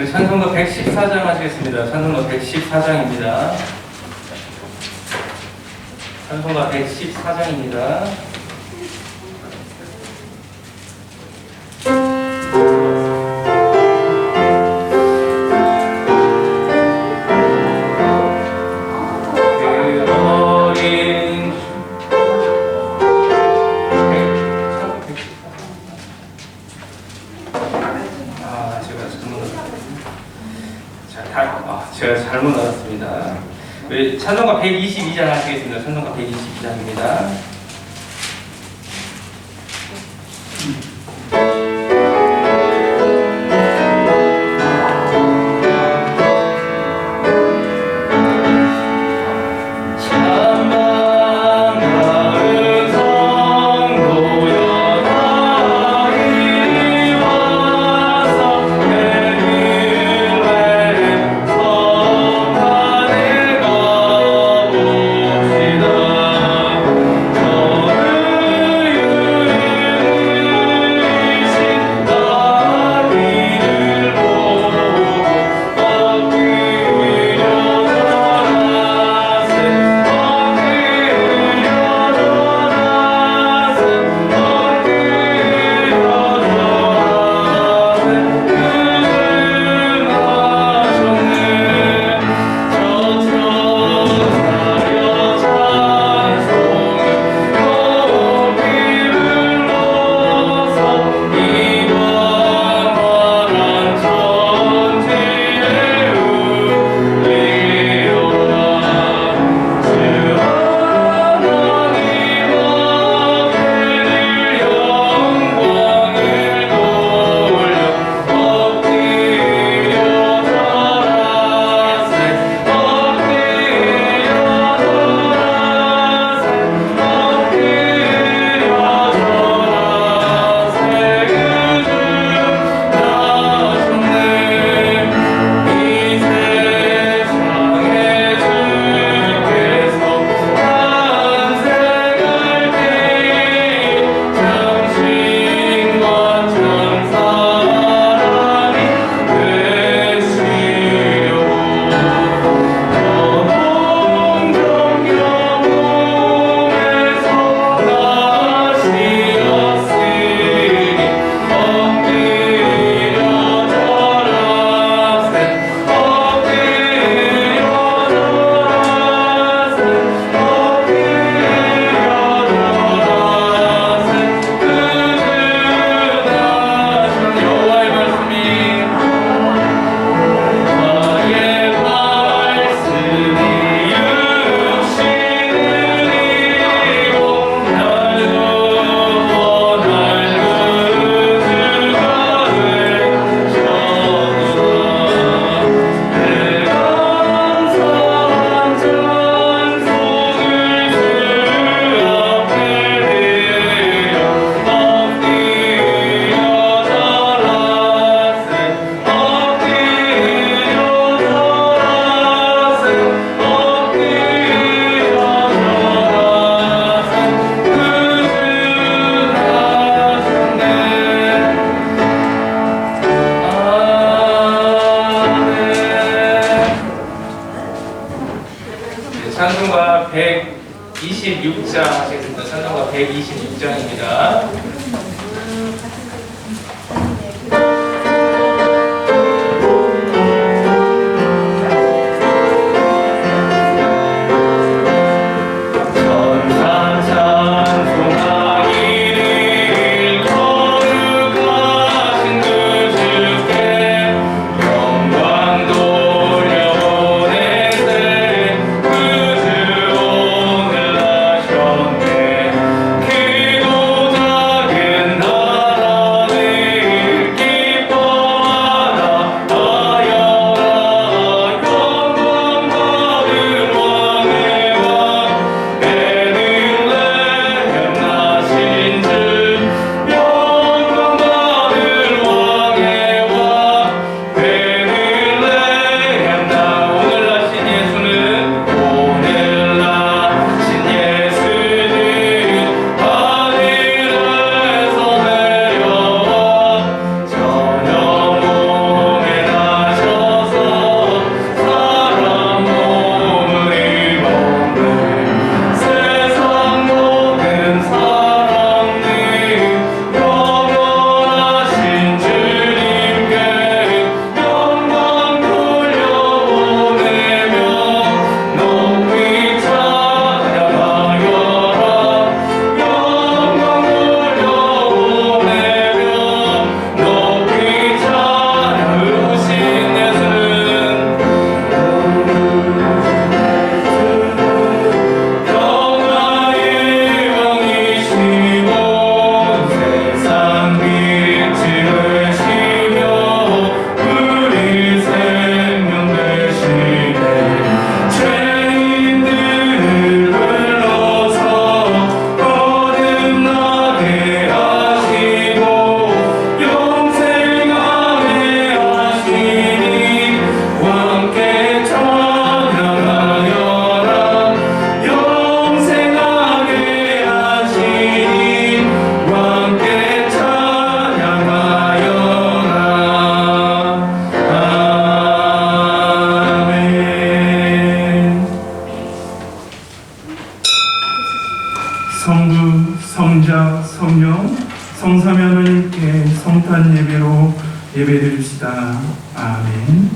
우리 찬송가 114장 하시겠습니다. 찬송가 114장입니다. 찬송가 114장입니다. 제가 잘못 나왔습니다. 우리 찬송가 122장 하시겠습니다. 찬송가 122장입니다. 찬송가 126장 하시겠습니다. 찬송가 126장입니다. 그곳 성탄 예배로 예배드립시다. 아멘.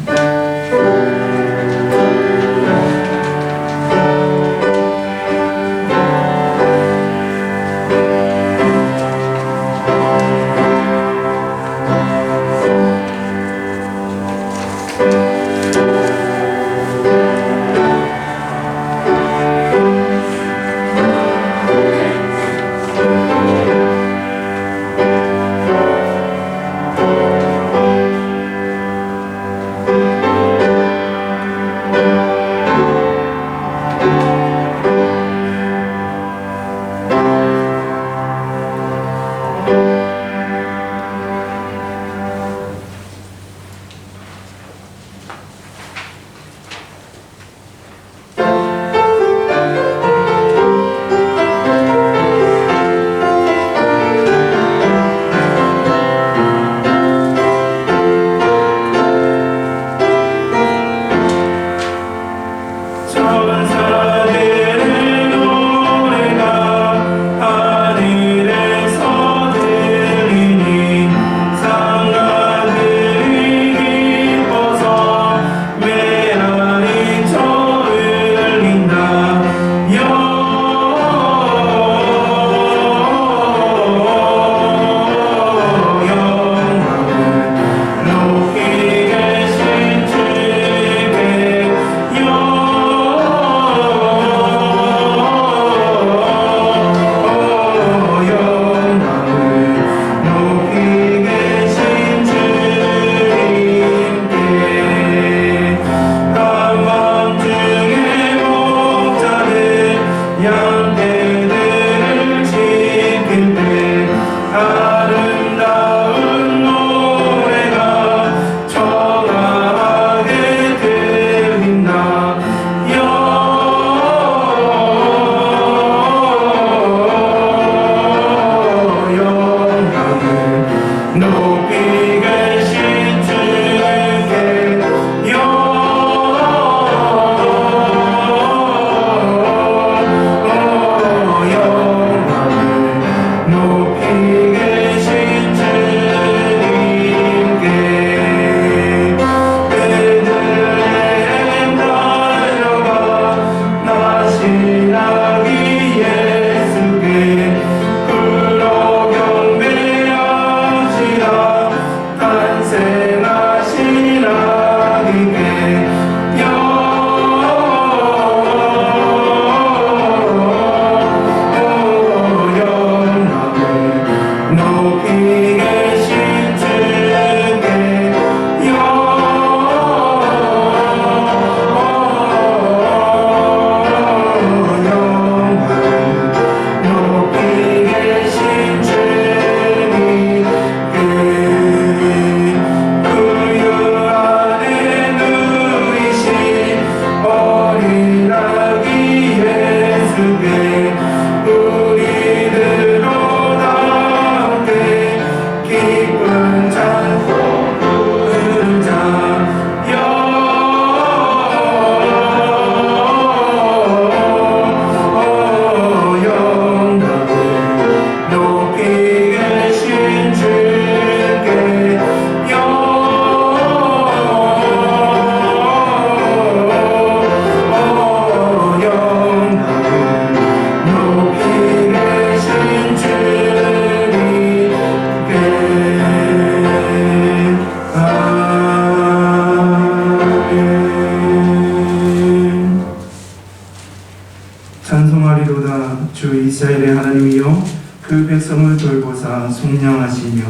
주 이스라엘의 하나님이여 그 백성을 돌보사 속량하시며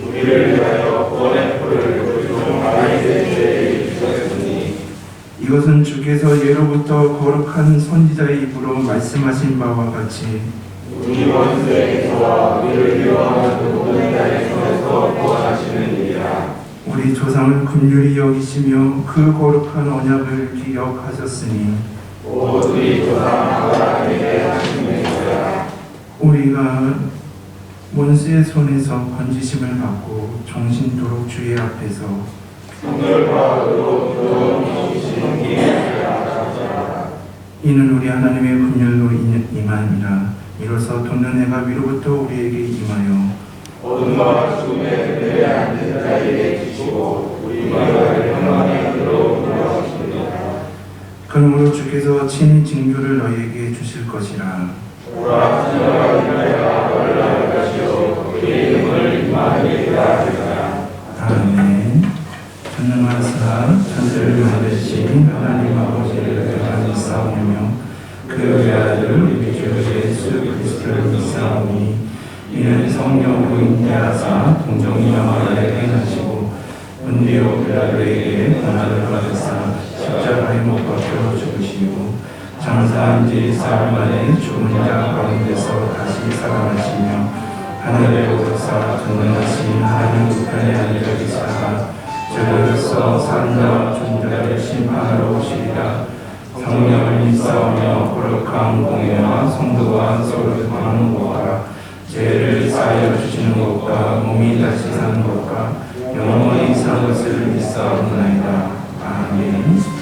우리를 위하여 구원의 표를 우리로 다윗의 주셨으니 이것은 주께서 예로부터 거룩한 선지자의 입으로 말씀하신 바와 같이 우리 원수에게서와 우리를 미워하는 모든 자의 손에서 구원하시는 이라. 우리 조상을 긍휼히 여기시며 그 거룩한 언약을 기억하셨으니 곧 우리 조상 아브라함에게 하신 맹세라. 우리가 원수의 손에서 건지심을 받고 정신토록 주의 앞에서 성결과 의로움으로 이기신 기회를 하시라. 이는 우리 하나님의 긍휼로 임하니라. 이로써 돕는 해가 위로부터 우리에게 임하여 어둠과 죽음의 뜰에 앉은 자에게 주시고 우리 마음을 평안의 길로 인도하십니다. 그러므로 주께서 친히 징조를 너희에게 주실 것이라. 오라 하나님과 인하여 벌할 것이요 그의 이름을 임마누엘이라 하리라. 아멘. 전능하사 천지를 만드신 하나님 아버지를 내가 믿사오며 그 외아들 우리 주 예수 그리스도를 믿사오니 이는 성령으로 잉태하사 동정녀 마리아에게 나시고 본디오 빌라도에게 고난을 받으사 십자가에 못 박혀 죽으시고 장사한 지 사흘 만에 죽은 자 가운데서 다시 살아나시며 하늘에 오르사 전능하신 하나님 우편에 앉아 계시다가 저리로서 산자와 존재를 심판하러 오시리라. 성령을 믿사오며 거룩한 공예와 성도와 서로 통하는 것과 죄를 사하여 주시는 것과 몸이 다시 사는 것과 영원히 사는 것을 믿사옵나이다. 아멘.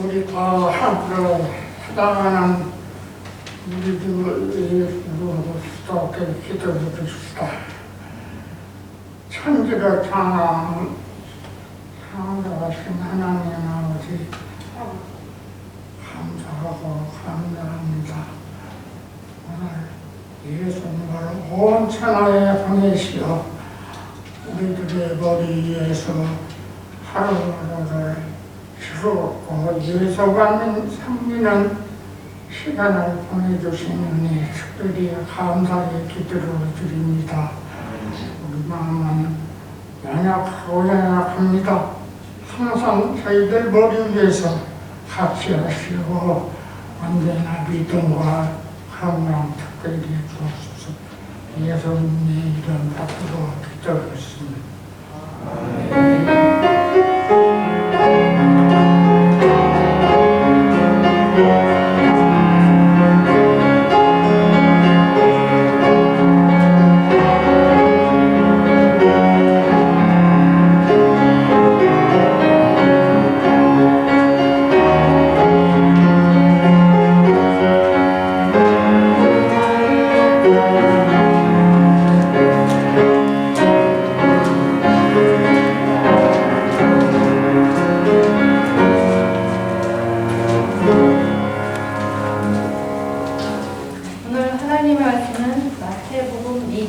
우리가 함께 해당하는 우리들을 위해서 기도해 주시다. 천지를 창조하신 하나님 아버지 감사하고 감사합니다. 오늘 예수님을 온 천하에 보내시어 우리들의 머리 위에서 하루를 즐겁고 예수가 섬기는 시간을 보내주시니 특별히 감사의 기도를 드립니다. 우리 마음은 연약하고 연약합니다. 항상 저희들 머리 위에서 같이 하시고 언제나 믿음과 감명 특별히 주옵소서. 예수님의 이름 받들어 기도했습니다.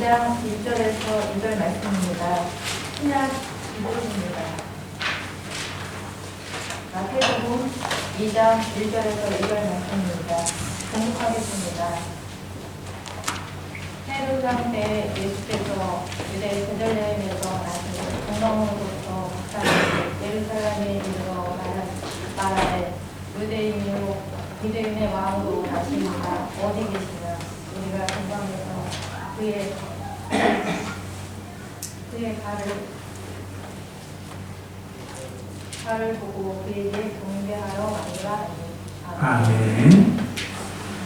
2장 1절에서 2절 말씀입니다. 신약 기도입니다. 마태복음 2장 1절에서 2절 말씀입니다. 공독하겠습니다. 헤롯 왕 때 예수께서 유대 베들레헴에서 나시고 동방으로부터 박사를 예루살렘에 이르러 말하되 유대인의 왕으로 나시니가 어디 계시냐. 우리가 동방에서 그의 발을 보고 그에게 경배하러 가니라. 아멘.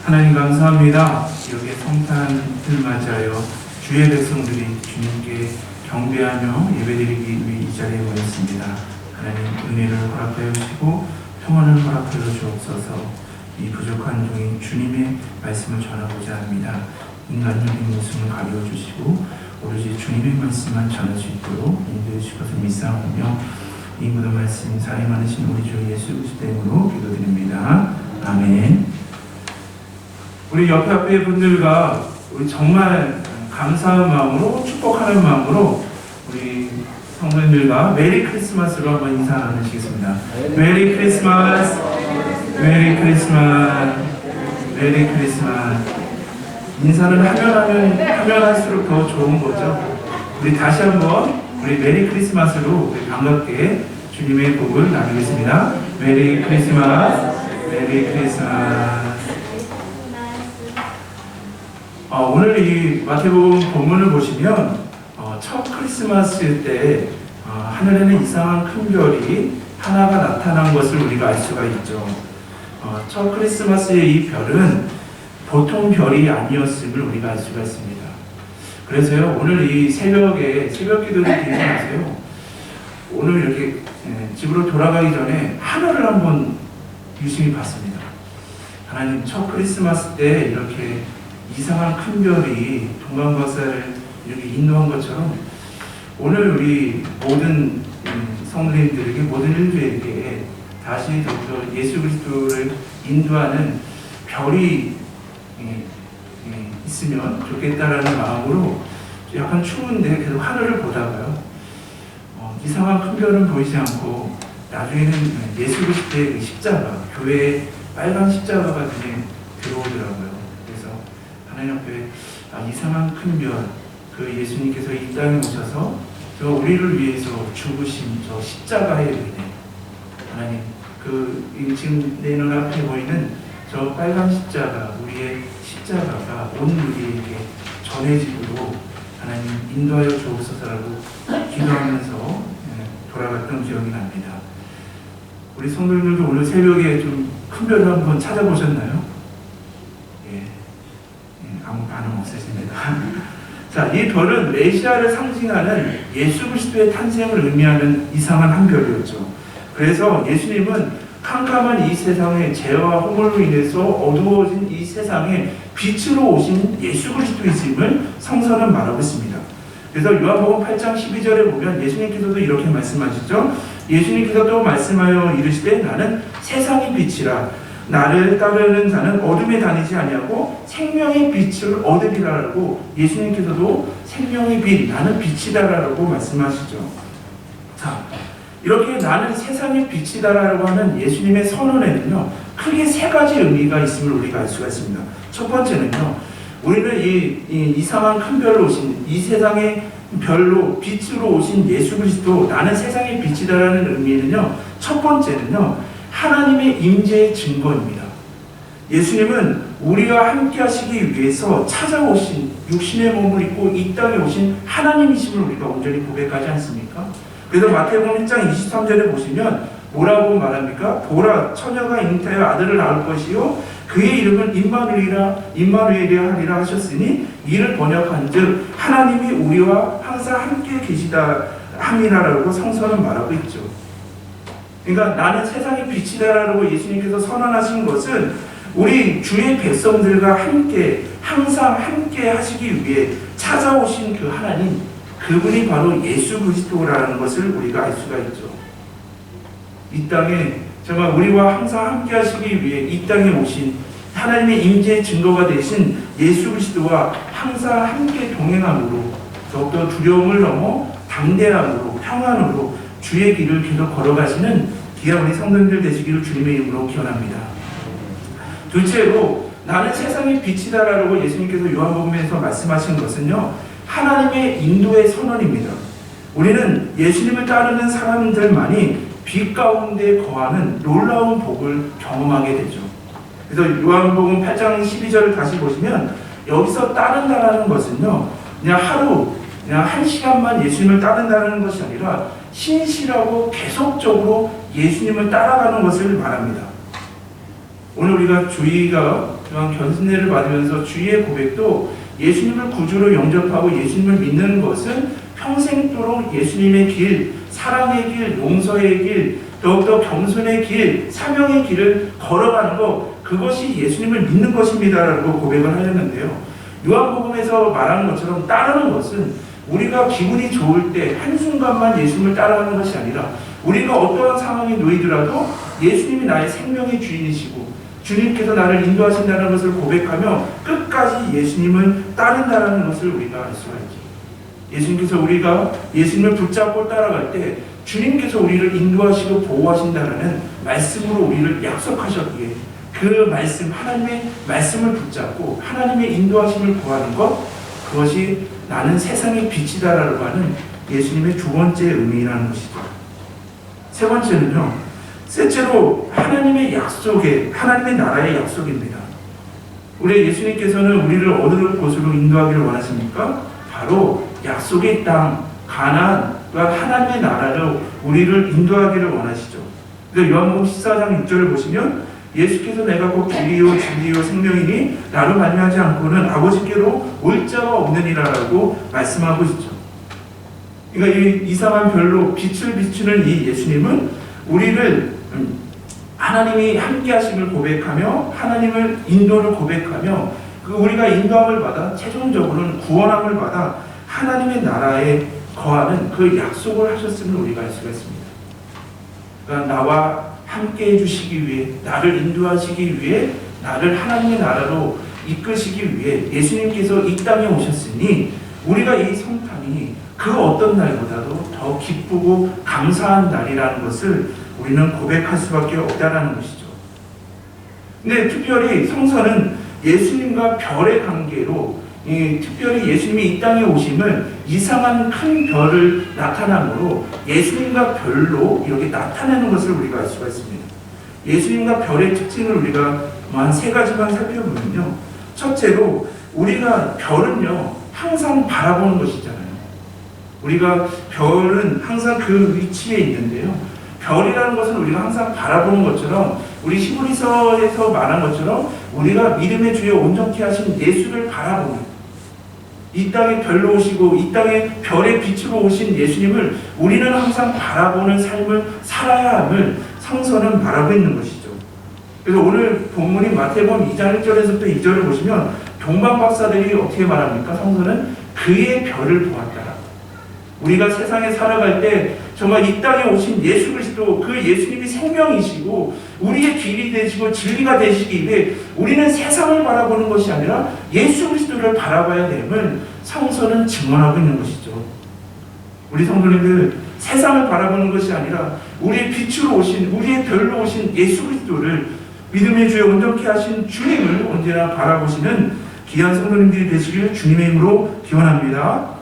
하나님 감사합니다. 이렇게 성탄을 맞이하여 주의 백성들이 주님께 경배하며 예배드리기 위해 이 자리에 모였습니다. 하나님 은혜를 허락하여 주시고 평안을 허락하여 주옵소서. 이 부족한 종이 주님의 말씀을 전하고자 합니다. 인간적인 모습을 가려 주시고 오로지 주님의 말씀만 전할 수 있도록 인도해 주실 것을 믿사오며 이 모든 말씀 사랑하신 우리 주 예수 그리스도의 이름으로 기도드립니다. 아멘. 우리 옆에 분들과 우리 정말 감사한 마음으로 축복하는 마음으로 우리 성도님들과 메리 크리스마스로 한번 인사 나누시겠습니다. 메리 크리스마스, 메리 크리스마스, 메리 크리스마스. 인사를 하면 할수록 더 좋은 거죠. 우리 다시 한번 우리 메리 크리스마스로 우리 반갑게 주님의 복을 나누겠습니다. 메리 크리스마스, 메리 크리스마스. 오늘 이 마태복음 본문을 보시면 첫 크리스마스 때 하늘에는 이상한 큰 별이 하나가 나타난 것을 우리가 알 수가 있죠. 첫 크리스마스의 이 별은 보통 별이 아니었음을 우리가 알 수가 있습니다. 그래서요, 오늘 이 새벽에 새벽 기도를 드리지 마세요. 오늘 이렇게 집으로 돌아가기 전에 하늘을 한번 유심히 봤습니다. 하나님, 첫 크리스마스 때 이렇게 이상한 큰 별이 동방박사를 이렇게 인도한 것처럼 오늘 우리 모든 성도님들에게, 모든 인류에게 다시 더욱더 예수 그리스도를 인도하는 별이 있으면 좋겠다라는 마음으로 약간 추운데 계속 하늘을 보다가요, 이상한 큰 별은 보이지 않고 나중에는 예수 그리스도의 십자가, 교회의 빨간 십자가가 눈에 들어오더라고요. 그래서 하나님 앞에 이상한 큰 별, 그 예수님께서 이 땅에 오셔서 저 우리를 위해서 죽으신 저 십자가의 은혜, 하나님, 지금 내 눈앞에 보이는 저 빨간 십자가, 우리의 십자가가 온 우리에게 전해지도록 하나님 인도하여 주옵소서라고 기도하면서 돌아갔던 기억이 납니다. 우리 성도님들도 오늘 새벽에 좀 큰 별을 한번 찾아보셨나요? 아무 반응 없으십니다. 자, 이 별은 메시아를 상징하는 예수 그리스도의 탄생을 의미하는 이상한 한 별이었죠. 그래서 예수님은 캄캄한 이 세상의 죄와 허물로 인해서 어두워진 이 세상에 빛으로 오신 예수 그리스도이심을 성서는 말하고 있습니다. 그래서 요한복음 8장 12절에 보면 예수님께서도 이렇게 말씀하시죠. 예수님께서 또 말씀하여 이르시되 나는 세상의 빛이라. 나를 따르는 자는 어둠에 다니지 아니하고 생명의 빛을 얻으리라라고 예수님께서도 생명의 빛, 나는 빛이다라고 말씀하시죠. 자, 이렇게 나는 세상의 빛이다라고 하는 예수님의 선언에는요, 크게 세 가지 의미가 있음을 우리가 알 수가 있습니다. 첫 번째는요, 우리는 이 이상한 큰 별로 오신, 이 세상의 별로 빛으로 오신 예수 그리스도, 나는 세상의 빛이다라는 의미는요, 첫 번째는요, 하나님의 임재의 증거입니다. 예수님은 우리와 함께 하시기 위해서 찾아오신, 육신의 몸을 입고 이 땅에 오신 하나님이심을 우리가 온전히 고백하지 않습니까? 그래서 마태복음 1장 23절에 보시면 뭐라고 말합니까? 보라, 처녀가 잉태하여 아들을 낳을 것이요 그의 이름은 임마누엘이라 하리라 하셨으니 이를 번역한즉 하나님이 우리와 항상 함께 계시다 함이라라고 성서는 말하고 있죠. 그러니까 나는 세상의 빛이다라고 예수님께서 선언하신 것은 우리 주의 백성들과 함께, 항상 함께 하시기 위해 찾아오신 그 하나님, 그분이 바로 예수 그리스도라는 것을 우리가 알 수가 있죠. 이 땅에 정말 우리와 항상 함께 하시기 위해 이 땅에 오신 하나님의 임재의 증거가 되신 예수 그리스도와 항상 함께 동행함으로 더욱더 두려움을 넘어 담대함으로 평안으로 주의 길을 계속 걸어가시는 귀한 우리 성도님들 되시기를 주님의 이름으로 기원합니다. 둘째로 나는 세상의 빛이다라고 예수님께서 요한복음에서 말씀하신 것은요, 하나님의 인도의 선언입니다. 우리는 예수님을 따르는 사람들만이 빛 가운데 거하는 놀라운 복을 경험하게 되죠. 그래서 요한복음 8장 12절을 다시 보시면 여기서 따른다라는 것은요, 그냥 한 시간만 예수님을 따른다는 것이 아니라 신실하고 계속적으로 예수님을 따라가는 것을 말합니다. 오늘 우리가 주의가 견습례를 받으면서 주의의 고백도 예수님을 구주로 영접하고 예수님을 믿는 것은 평생도록 예수님의 길, 사랑의 길, 용서의 길, 더욱더 겸손의 길, 사명의 길을 걸어가는 것, 그것이 예수님을 믿는 것입니다라고 고백을 하였는데요. 요한복음에서 말하는 것처럼 따르는 것은 우리가 기분이 좋을 때 한순간만 예수님을 따라가는 것이 아니라 우리가 어떠한 상황에 놓이더라도 예수님이 나의 생명의 주인이시고 주님께서 나를 인도하신다는 것을 고백하며 끝까지 예수님을 따른다는 것을 우리가 알 수가 있죠. 예수님께서 우리가 예수님을 붙잡고 따라갈 때 주님께서 우리를 인도하시고 보호하신다는 말씀으로 우리를 약속하셨기에 그 말씀, 하나님의 말씀을 붙잡고 하나님의 인도하심을 구하는 것, 그것이 나는 세상의 빛이다라고 하는 예수님의 두 번째 의미라는 것이죠. 세 번째는요, 셋째로 하나님의 약속의, 하나님의 나라의 약속입니다. 우리 예수님께서는 우리를 어느 곳으로 인도하기를 원하십니까? 바로 약속의 땅, 가나안과 하나님의 나라로 우리를 인도하기를 원하시죠. 그래서 요한복음 14장 6절을 보시면 예수께서 내가 곧 길이요 진리요 생명이니 나로 말미암지 않고는 아버지께로 올 자가 없느니라라고 말씀하고 있죠. 그러니까 이 이상한 별로 빛을 비추는 이 예수님은 우리를 하나님이 함께하심을 고백하며 하나님을 인도를 고백하며 우리가 인도함을 받아 최종적으로는 구원함을 받아 하나님의 나라에 거하는 그 약속을 하셨음을 우리가 알 수가 있습니다. 그러니까 나와 함께 해주시기 위해, 나를 인도하시기 위해, 나를 하나님의 나라로 이끄시기 위해 예수님께서 이 땅에 오셨으니 우리가 이 성탄이 그 어떤 날보다도 더 기쁘고 감사한 날이라는 것을 우리는 고백할 수밖에 없다는 것이죠. 근데 특별히 성서는 예수님과 별의 관계로 특별히 예수님이 이 땅에 오심을 이상한 큰 별을 나타남으로 예수님과 별로 이렇게 나타내는 것을 우리가 알 수가 있습니다. 예수님과 별의 특징을 우리가 한 세 가지만 살펴보면요. 첫째로 우리가 별은요 항상 바라보는 것이잖아요. 우리가 별은 항상 그 위치에 있는데요. 별이라는 것은 우리가 항상 바라보는 것처럼 우리 히브리서에서 말한 것처럼 우리가 믿음의 주에 온전케 하신 예수를 바라보는, 이 땅에 별로 오시고 이 땅에 별의 빛으로 오신 예수님을 우리는 항상 바라보는 삶을 살아야 함을 성서는 말하고 있는 것이죠. 그래서 오늘 본문인 마태복음 2장 1절에서부터 2절을 보시면 동방 박사들이 어떻게 말합니까? 성서는 그의 별을 보았다. 우리가 세상에 살아갈 때 정말 이 땅에 오신 예수 그리스도, 그 예수님이 생명이시고 우리의 길이 되시고 진리가 되시기 위해 우리는 세상을 바라보는 것이 아니라 예수 그리스도를 바라봐야 됨을 성서는 증언하고 있는 것이죠. 우리 성도님들, 세상을 바라보는 것이 아니라 우리의 빛으로 오신, 우리의 별로 오신 예수 그리스도를, 믿음의 주에 온전케 하신 주님을 언제나 바라보시는 귀한 성도님들이 되시길 주님의 이름으로 기원합니다.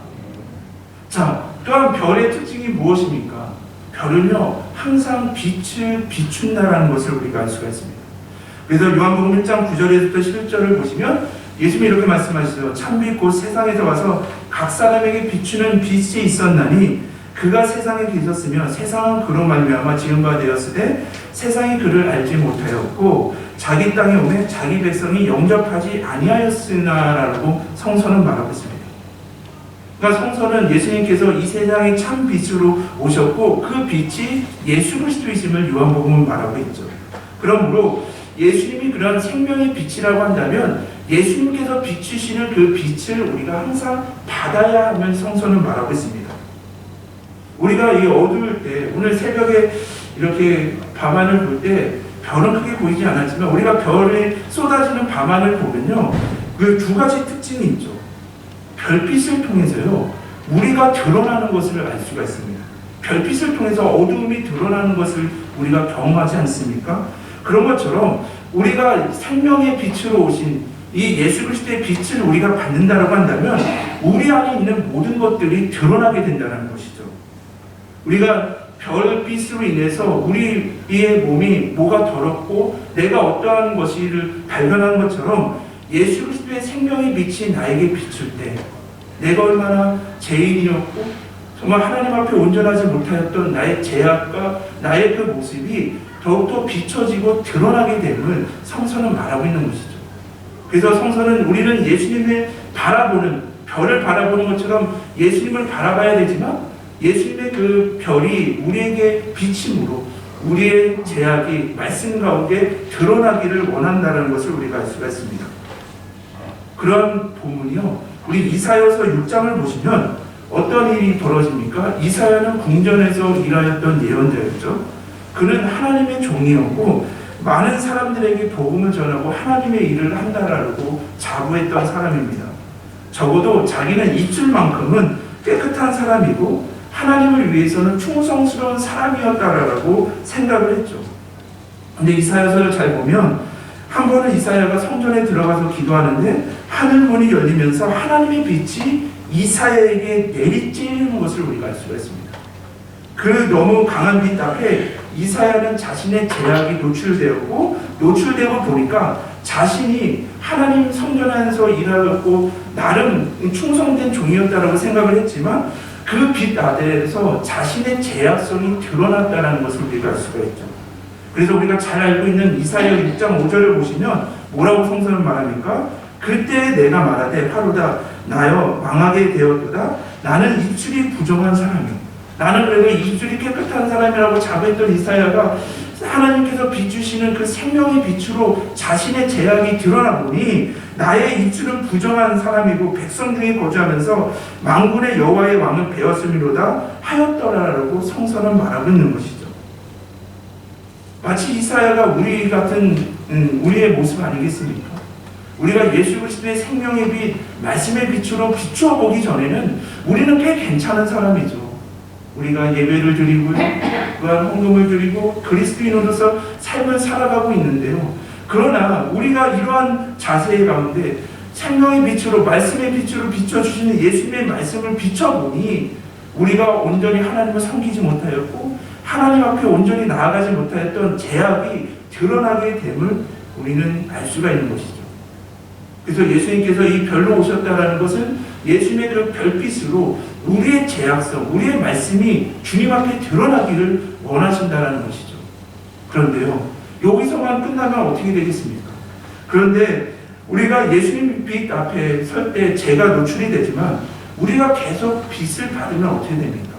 자, 또한 별의 특징이 무엇입니까? 별은요 항상 빛을 비춘다라는 것을 우리가 알 수가 있습니다. 그래서 요한복음 1장 9절에서부터 11절을 보시면 예수님이 이렇게 말씀하시죠. 참빛 곧 세상에서 와서 각 사람에게 비추는 빛이 있었나니 그가 세상에 계셨으며 세상은 그로 말미암아 지은 바 되었으되 세상이 그를 알지 못하였고 자기 땅에 오매 자기 백성이 영접하지 아니하였으나라고 성서는 말하고 있습니다. 그러니까 성서는 예수님께서 이 세상의 참 빛으로 오셨고 그 빛이 예수 그리스도이심을 요한복음은 말하고 있죠. 그러므로 예수님이 그런 생명의 빛이라고 한다면 예수님께서 비추시는 그 빛을 우리가 항상 받아야 하면 성서는 말하고 있습니다. 우리가 이 어두울 때, 오늘 새벽에 이렇게 밤하늘 볼 때 별은 크게 보이지 않았지만 우리가 별이 쏟아지는 밤하늘 보면요, 그 두 가지 특징이 있죠. 별빛을 통해서요, 우리가 드러나는 것을 알 수가 있습니다. 별빛을 통해서 어두움이 드러나는 것을 우리가 경험하지 않습니까? 그런 것처럼 우리가 생명의 빛으로 오신 이 예수 그리스도의 빛을 우리가 받는다라고 한다면 우리 안에 있는 모든 것들이 드러나게 된다는 것이죠. 우리가 별빛으로 인해서 우리의 몸이 뭐가 더럽고 내가 어떠한 것을 발견하는 것처럼 예수 그리스도의 생명의 빛이 나에게 비출 때 내가 얼마나 죄인이었고 정말 하나님 앞에 온전하지 못하였던 나의 죄악과 나의 그 모습이 더욱더 비춰지고 드러나게 됨을 성서는 말하고 있는 것이죠. 그래서 성서는 우리는 예수님을 바라보는, 별을 바라보는 것처럼 예수님을 바라봐야 되지만 예수님의 그 별이 우리에게 비침으로 우리의 죄악이 말씀 가운데 드러나기를 원한다는 것을 우리가 알 수가 있습니다. 그런 본문이요, 우리 이사야서 6장을 보시면 어떤 일이 벌어집니까? 이사야는 궁전에서 일하였던 예언자였죠. 그는 하나님의 종이었고 많은 사람들에게 복음을 전하고 하나님의 일을 한다라고 자부했던 사람입니다. 적어도 자기는 입술만큼은 깨끗한 사람이고 하나님을 위해서는 충성스러운 사람이었다라고 생각을 했죠. 근데 이사야서를 잘 보면 한 번은 이사야가 성전에 들어가서 기도하는데 하늘 문이 열리면서 하나님의 빛이 이사야에게 내리쬐는 것을 우리가 알 수가 있습니다. 그 너무 강한 빛 앞에 이사야는 자신의 죄악이 노출되고 보니까 자신이 하나님 성전 안에서 일하고 나름 충성된 종이었다라고 생각을 했지만 그 빛 아래에서 자신의 죄악성이 드러났다는 것을 우리가 알 수가 있죠. 그래서 우리가 잘 알고 있는 이사야 6장 5절을 보시면 뭐라고 성서는 말합니까? 그때 내가 말하되 하루다 나여 망하게 되었도다. 나는 입술이 부정한 사람이요. 나는 그래도 입술이 깨끗한 사람이라고 자부했던 이사야가 하나님께서 비추시는 그 생명의 빛으로 자신의 죄악이 드러나 보니 나의 입술은 부정한 사람이고 백성 중에 거주하면서 만군의 여호와의 왕은 배웠음이로다 하였더라라고 성서는 말하고 있는 것이죠. 마치 이사야가 우리 같은 우리의 모습 아니겠습니까? 우리가 예수 그리스도의 생명의 빛, 말씀의 빛으로 비추어 보기 전에는 우리는 꽤 괜찮은 사람이죠. 우리가 예배를 드리고 또한 헌금을 드리고 그리스도인으로서 삶을 살아가고 있는데요. 그러나 우리가 이러한 자세 가운데 생명의 빛으로 말씀의 빛으로 비춰주시는 예수님의 말씀을 비춰보니 우리가 온전히 하나님을 섬기지 못하였고 하나님 앞에 온전히 나아가지 못하였던 죄악이 드러나게 됨을 우리는 알 수가 있는 것이죠. 그래서 예수님께서 이 별로 오셨다는 것은 예수님의 그 별빛으로 우리의 죄악성, 우리의 말씀이 주님 앞에 드러나기를 원하신다는 것이죠. 그런데요, 여기서만 끝나면 어떻게 되겠습니까? 그런데 우리가 예수님 빛 앞에 설 때 죄가 노출이 되지만 우리가 계속 빛을 받으면 어떻게 됩니까?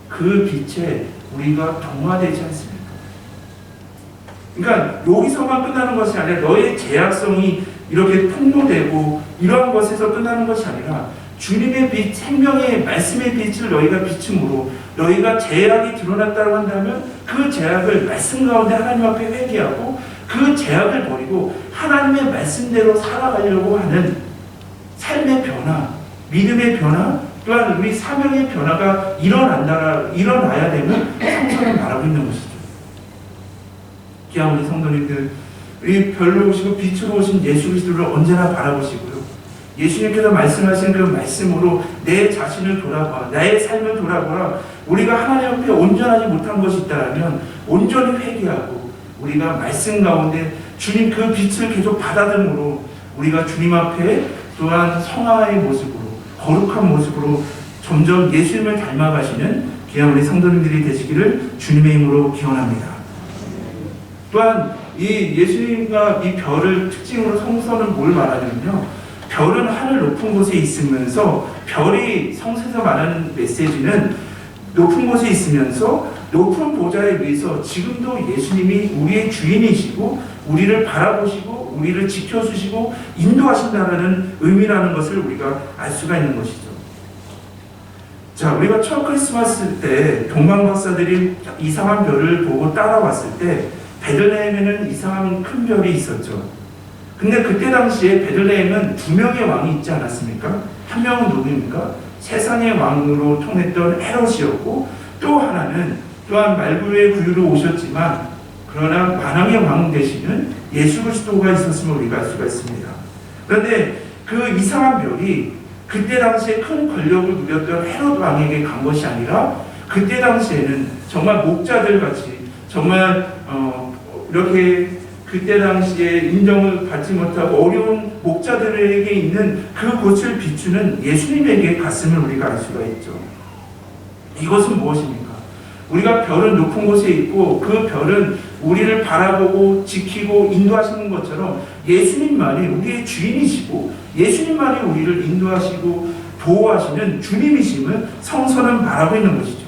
그 빛에 우리가 동화되지 않습니까? 그러니까 여기서만 끝나는 것이 아니라 너의 죄악성이 이렇게 폭로되고 이러한 것에서 끝나는 것이 아니라 주님의 빛, 생명의 말씀의 빛을 너희가 비춤으로 너희가 죄악이 드러났다고 한다면 그 죄악을 말씀 가운데 하나님 앞에 회개하고 그 죄악을 버리고 하나님의 말씀대로 살아가려고 하는 삶의 변화, 믿음의 변화, 또한 우리 사명의 변화가 일어나야 되는 성서를 말하고 있는 것이죠. 귀한 우리 성도님들, 우리 별로 오시고 빛으로 오신 예수 그리스도를 언제나 바라보시고요. 예수님께서 말씀하신 그 말씀으로 내 자신을 돌아봐, 나의 삶을 돌아보라. 우리가 하나님 앞에 온전하지 못한 것이 있다면 온전히 회개하고 우리가 말씀 가운데 주님 그 빛을 계속 받아들므로 우리가 주님 앞에 또한 성화의 모습으로 거룩한 모습으로 점점 예수님을 닮아가시는 귀한 우리 성도님들이 되시기를 주님의 이름으로 기원합니다. 또한 이 예수님과 이 별을 특징으로 성서는 뭘 말하냐면요, 별은 하늘 높은 곳에 있으면서 별이 성서에서 말하는 메시지는 높은 곳에 있으면서 높은 보좌에 위에서 지금도 예수님이 우리의 주인이시고 우리를 바라보시고 우리를 지켜주시고 인도하신다는 의미라는 것을 우리가 알 수가 있는 것이죠. 자, 우리가 첫 크리스마스 때 동방 박사들이 이상한 별을 보고 따라왔을 때 베들레헴에는 이상한 큰 별이 있었죠. 근데 그때 당시에 베들레헴은 두 명의 왕이 있지 않았습니까? 한 명은 누구입니까? 세상의 왕으로 통했던 헤롯이었고, 또 하나는 또한 말구의 구유로 오셨지만 그러나 만왕의 왕 되시는 예수 그리스도가 있었음을 우리가 알 수가 있습니다. 그런데 그 이상한 별이 그때 당시에 큰 권력을 누렸던 헤롯 왕에게 간 것이 아니라 그때 당시에는 정말 목자들 같이 정말 이렇게 그때 당시에 인정을 받지 못하고 어려운 목자들에게 있는 그곳을 비추는 예수님에게 갔음을 우리가 알 수가 있죠. 이것은 무엇입니까? 우리가 별은 높은 곳에 있고 그 별은 우리를 바라보고 지키고 인도하시는 것처럼 예수님만이 우리의 주인이시고 예수님만이 우리를 인도하시고 보호하시는 주님이심을 성서는 말하고 있는 것이죠.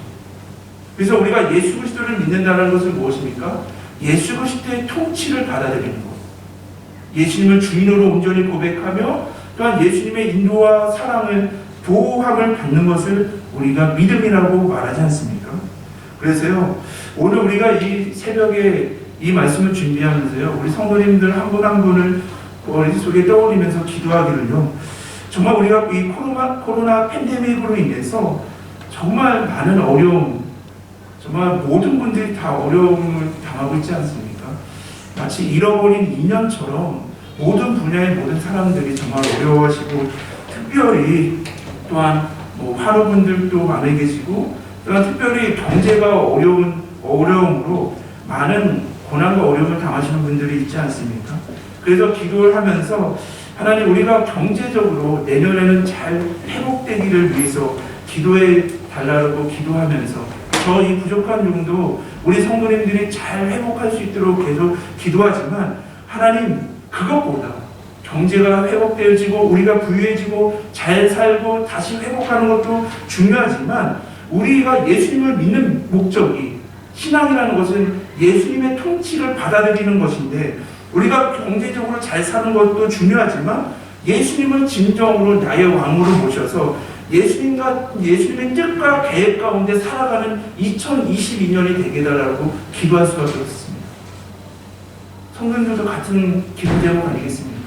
그래서 우리가 예수 그리스도를 믿는다는 것은 무엇입니까? 예수 그리스도의 통치를 받아들이는 것. 예수님을 주인으로 온전히 고백하며 또한 예수님의 인도와 사랑을 보호함을 받는 것을 우리가 믿음이라고 말하지 않습니까? 그래서요, 오늘 우리가 이 새벽에 이 말씀을 준비하면서요, 우리 성도님들 한 분 한 분을 머릿속에 떠올리면서 기도하기를요, 정말 우리가 이 코로나 팬데믹으로 인해서 정말 많은 어려움, 정말 모든 분들이 다 어려움을 당하고 있지 않습니까? 마치 잃어버린 인연처럼 모든 분야의 모든 사람들이 정말 어려워하시고, 특별히 또한 환우분들도 많이 계시고, 또한 특별히 경제가 어려움으로 많은 고난과 어려움을 당하시는 분들이 있지 않습니까? 그래서 기도를 하면서 하나님, 우리가 경제적으로 내년에는 잘 회복되기를 위해서 기도해 달라고 기도하면서 저 이 부족한 용도 우리 성도님들이 잘 회복할 수 있도록 계속 기도하지만, 하나님, 그것보다 경제가 회복되어지고 우리가 부유해지고 잘 살고 다시 회복하는 것도 중요하지만, 우리가 예수님을 믿는 목적이, 신앙이라는 것은 예수님의 통치를 받아들이는 것인데, 우리가 경제적으로 잘 사는 것도 중요하지만 예수님을 진정으로 나의 왕으로 모셔서 예수님의 뜻과 계획 가운데 살아가는 2022년이 되게 해달라고 기도할 수밖에 없습니다. 성도님들도 같은 기도 제목 아니겠습니까?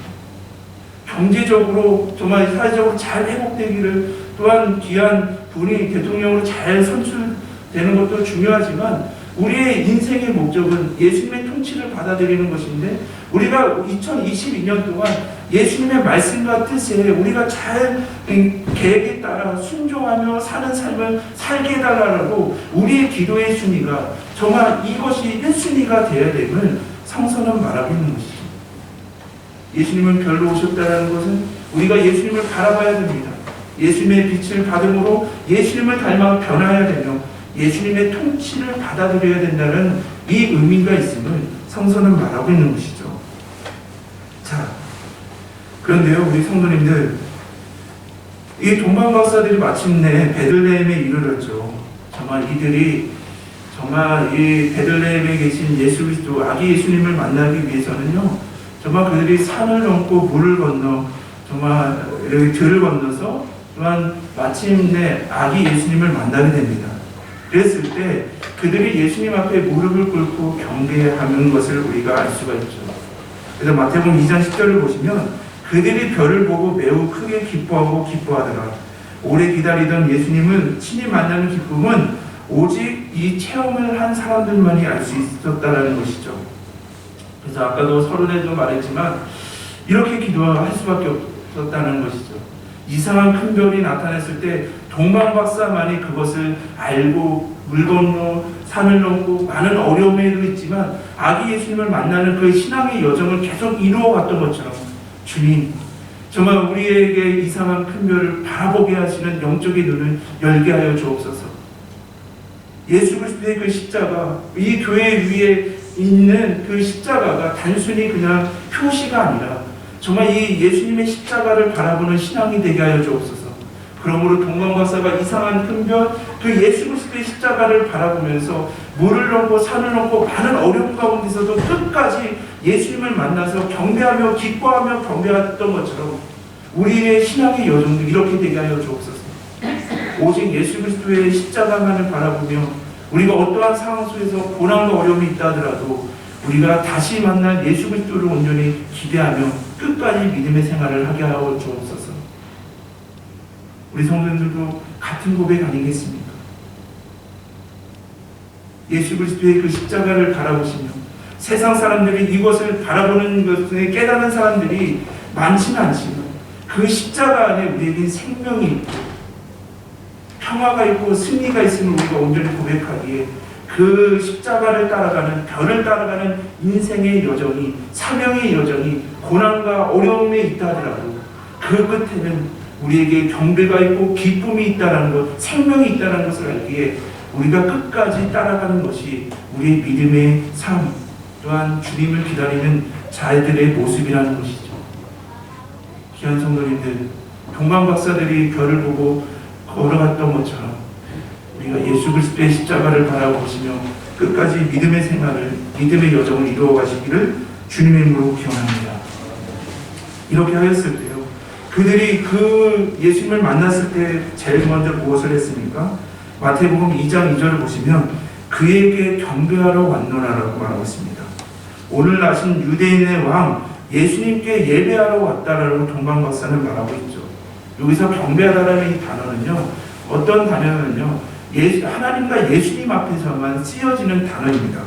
경제적으로 정말 사회적으로 잘 회복되기를, 또한 귀한 분이 대통령으로 잘 선출되는 것도 중요하지만 우리의 인생의 목적은 예수님의 통치를 받아들이는 것인데, 우리가 2022년 동안 예수님의 말씀과 뜻에 우리가 잘 계획에 따라 순종하며 사는 삶을 살게 해달라고 우리의 기도의 순위가 정말 이것이 1순위가 되어야 됨을 성서는 말하고 있는 것이죠. 예수님은 별로 오셨다는 것은 우리가 예수님을 바라봐야 됩니다. 예수님의 빛을 받음으로 예수님을 닮아 변화해야 되며 예수님의 통치를 받아들여야 된다는 이 의미가 있음을 성서는 말하고 있는 것이죠. 자, 그런데요, 우리 성도님들, 이 동방박사들이 마침내 베들레헴에 이르렀죠. 정말 이들이 정말 이 베들레헴에 계신 예수 그리스도 아기 예수님을 만나기 위해서는요, 정말 그들이 산을 넘고 물을 건너 정말 이렇게 들을 건너서 또한 마침내 아기 예수님을 만나게 됩니다. 그랬을 때 그들이 예수님 앞에 무릎을 꿇고 경배하는 것을 우리가 알 수가 있죠. 그래서 마태복음 2장 10절을 보시면 그들이 별을 보고 매우 크게 기뻐하고 기뻐하더라. 오래 기다리던 예수님을 친히 만나는 기쁨은 오직 이 체험을 한 사람들만이 알 수 있었다는 것이죠. 그래서 아까도 서론에도 말했지만 이렇게 기도할 수밖에 없었다는 것이죠. 이상한 큰 별이 나타났을 때 동방박사만이 그것을 알고 물 건너 산을 넘고 많은 어려움에도 있지만 아기 예수님을 만나는 그 신앙의 여정을 계속 이루어왔던 것처럼, 주님, 정말 우리에게 이상한 큰 별을 바라보게 하시는 영적인 눈을 열게 하여 주옵소서. 예수 그리스도의 그 십자가, 이 교회 위에 있는 그 십자가가 단순히 그냥 표시가 아니라 정말 이 예수님의 십자가를 바라보는 신앙이 되게 하여 주옵소서. 그러므로 동방박사가 이상한 큰 별, 그 예수 그리스도의 십자가를 바라보면서 물을 넘고 산을 넘고 많은 어려움 가운데서도 끝까지 예수님을 만나서 경배하며 기뻐하며 경배했던 것처럼 우리의 신앙의 여정도 이렇게 되게 하여 주옵소서. 오직 예수 그리스도의 십자가만을 바라보며 우리가 어떠한 상황 속에서 고난과 어려움이 있다 하더라도 우리가 다시 만날 예수 그리스도를 온전히 기대하며 끝까지 믿음의 생활을 하게 하여 주옵소서. 우리 성도님들도 같은 고백 아니겠습니까? 예수 그리스도의 그 십자가를 바라보시며 세상 사람들이 이것을 바라보는 것에 깨닫는 사람들이 많지는 않지만 그 십자가 안에 우리에게 생명이 있고 평화가 있고 승리가 있음을 우리가 온전히 고백하기에 그 십자가를 따라가는 별을 따라가는 인생의 여정이 사명의 여정이 고난과 어려움에 있다 하더라도 그 끝에는 우리에게 경배가 있고 기쁨이 있다는 것, 생명이 있다는 것을 알기에 우리가 끝까지 따라가는 것이 우리의 믿음의 삶 또한 주님을 기다리는 자들의 모습이라는 것이죠. 귀한 성도님들, 동방 박사들이 별을 보고 걸어갔던 것처럼 우리가 예수 그리스도의 십자가를 바라보시며 끝까지 믿음의 생활을, 믿음의 여정을 이루어 가시기를 주님의 이름으로 기원합니다. 이렇게 하였을 때요, 그들이 그 예수님을 만났을 때 제일 먼저 무엇을 했습니까? 마태복음 2장 2절을 보시면 그에게 경배하러 왔노라라고 말하고 있습니다. 오늘 나신 유대인의 왕 예수님께 예배하러 왔다라고 동방 박사는 말하고 있죠. 여기서 경배하다라는 이 단어는요, 어떤 단어는요, 하나님과 예수님 앞에서만 쓰여지는 단어입니다.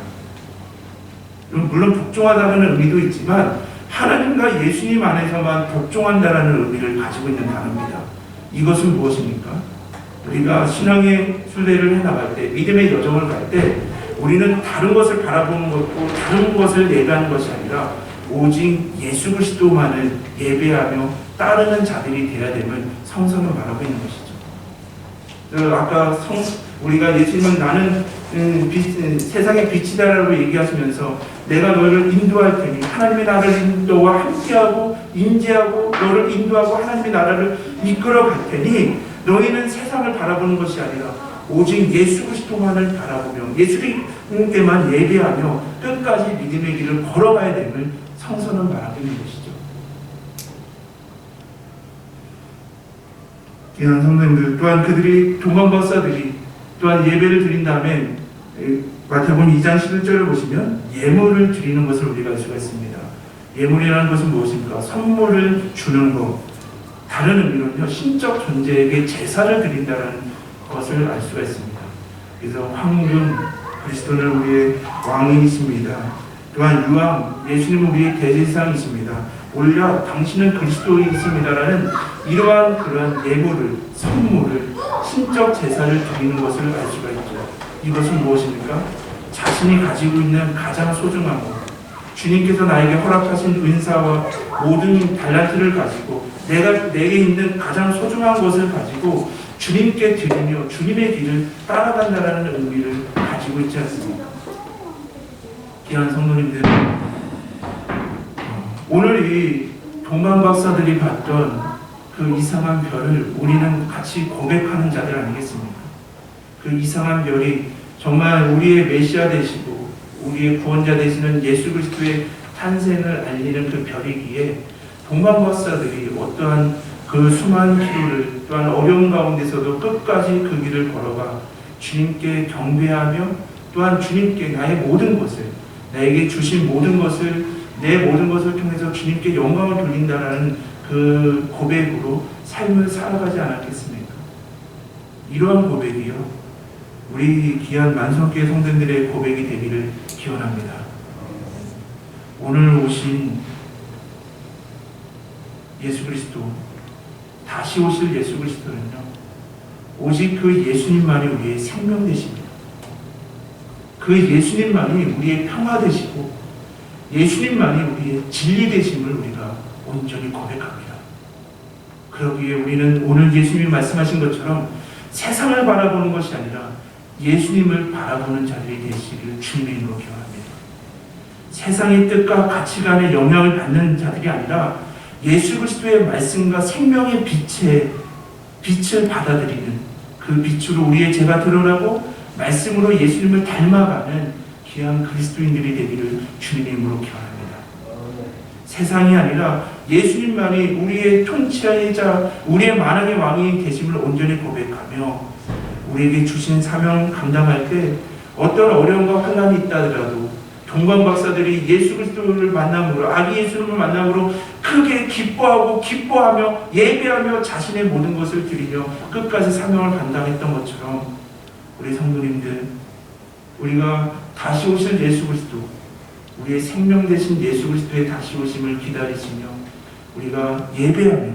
물론 복종하다는 의미도 있지만 하나님과 예수님 안에서만 복종한다라는 의미를 가지고 있는 단어입니다. 이것은 무엇입니까? 우리가 신앙의 순례를 해나갈 때, 믿음의 여정을 갈 때 우리는 다른 것을 바라보는 것고 다른 것을 예배하는 것이 아니라 오직 예수 그리스도만을 예배하며 따르는 자들이 되어야 됨을 성서는 말하고 있는 것이죠. 아까 우리가 예수님은 나는 세상의 빛이다라고 얘기하시면서 내가 너를 인도할 테니 하나님의 나라를 너와 함께하고 인지하고 너를 인도하고 하나님의 나라를 이끌어 갈 테니 너희는 세상을 바라보는 것이 아니라 오직 예수 그리스도만을 바라보며 예수님께만 예배하며 끝까지 믿음의 길을 걸어가야 됨을 성서는 말하고 있는 것이죠. 귀한 성도님들, 또한 그들이 동방박사들이 또한 예배를 드린 다음에 마태복음 2장 11절을 보시면 예물을 드리는 것을 우리가 알 수가 있습니다. 예물이라는 것은 무엇입니까? 선물을 주는 것. 다른 의미로는요, 신적 존재에게 제사를 드린다는 것을 알 수가 있습니다. 그래서 황금, 그리스도는 우리의 왕이십니다. 또한 유황, 예수님은 우리의 대제사장이십니다. 오히려 당신은 그리스도이십니다라는 이러한 그런 예물을, 선물을, 신적 제사를 드리는 것을 알 수가 있죠. 이것은 무엇입니까? 자신이 가지고 있는 가장 소중한 것, 주님께서 나에게 허락하신 은사와 모든 달란트를 가지고 내게 있는 가장 소중한 것을 가지고 주님께 드리며 주님의 길을 따라간다는 의미를 가지고 있지 않습니까? 귀한 성도님들, 오늘 이 동방박사들이 봤던 그 이상한 별을 우리는 같이 고백하는 자들 아니겠습니까? 그 이상한 별이 정말 우리의 메시아 되시고 우리의 구원자 되시는 예수 그리스도의 탄생을 알리는 그 별이기에 동방박사들이 어떠한 그 수많은 기로를 또한 어려운 가운데서도 끝까지 그 길을 걸어가 주님께 경배하며 또한 주님께 나의 모든 것을, 나에게 주신 모든 것을, 내 모든 것을 통해서 주님께 영광을 돌린다라는 그 고백으로 삶을 살아가지 않았겠습니까? 이러한 고백이요, 우리 귀한 만성교회 성도들의 고백이 되기를 기원합니다. 오늘 오신 예수 그리스도, 다시 오실 예수 그리스도는요, 오직 그 예수님만이 우리의 생명 되십니다. 그 예수님만이 우리의 평화 되시고 예수님만이 우리의 진리 되심을 우리가 온전히 고백합니다. 그러기에 우리는 오늘 예수님이 말씀하신 것처럼 세상을 바라보는 것이 아니라 예수님을 바라보는 자들이 되시기를 주님의 이름으로 기원합니다. 세상의 뜻과 가치관에 영향을 받는 자들이 아니라 예수 그리스도의 말씀과 생명의 빛을 받아들이는 그 빛으로 우리의 죄가 드러나고 말씀으로 예수님을 닮아가는 귀한 그리스도인들이 되기를 주님의 이름으로 기원합니다. 세상이 아니라 예수님만이 우리의 통치자이자 우리의 만왕의 왕이 되심을 온전히 고백하며 우리에게 주신 사명 감당할 때 어떤 어려움과 환난이 있다 하더라도 동방 박사들이 예수 그리스도를 만남으로, 아기 예수님을 만남으로 크게 기뻐하며 예배하며 자신의 모든 것을 드리며 끝까지 사명을 감당했던 것처럼 우리 성도님들, 우리가 다시 오실 예수 그리스도, 우리의 생명 되신 예수 그리스도의 다시 오심을 기다리시며 우리가 예배하며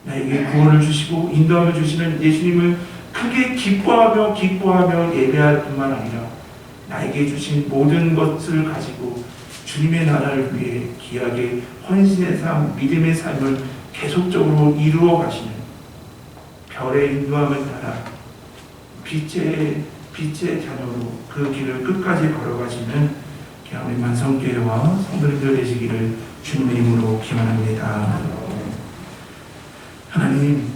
나에게 구원을 주시고 인도함을 주시는 예수님을 크게 기뻐하며 예배할 뿐만 아니라 나에게 주신 모든 것을 가지고 주님의 나라를 위해 귀하게 헌신의 삶, 믿음의 삶을 계속적으로 이루어 가시는 별의 인도함을 따라 빛의 자녀로 그 길을 끝까지 걸어가시는 우리 만성교회와 성도님들 되시기를 주님의 이름으로 기원합니다. 하나님,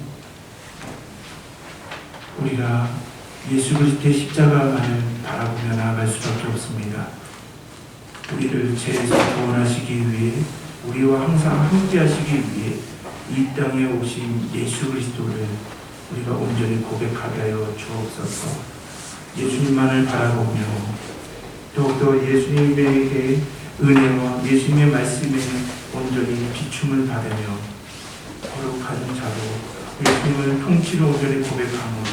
우리가 예수 그리스도의 십자가만을 바라보며 나아갈 수밖에 없습니다. 우리를 죄에서 구원하시기 위해, 우리와 항상 함께하시기 위해 이 땅에 오신 예수 그리스도를 우리가 온전히 고백하게 하여 주옵소서. 예수님만을 바라보며 더욱더 예수님에게 은혜와 예수님의 말씀에 온전히 비춤을 받으며 거룩한 자로 예수님을 통치로 온전히 고백함으로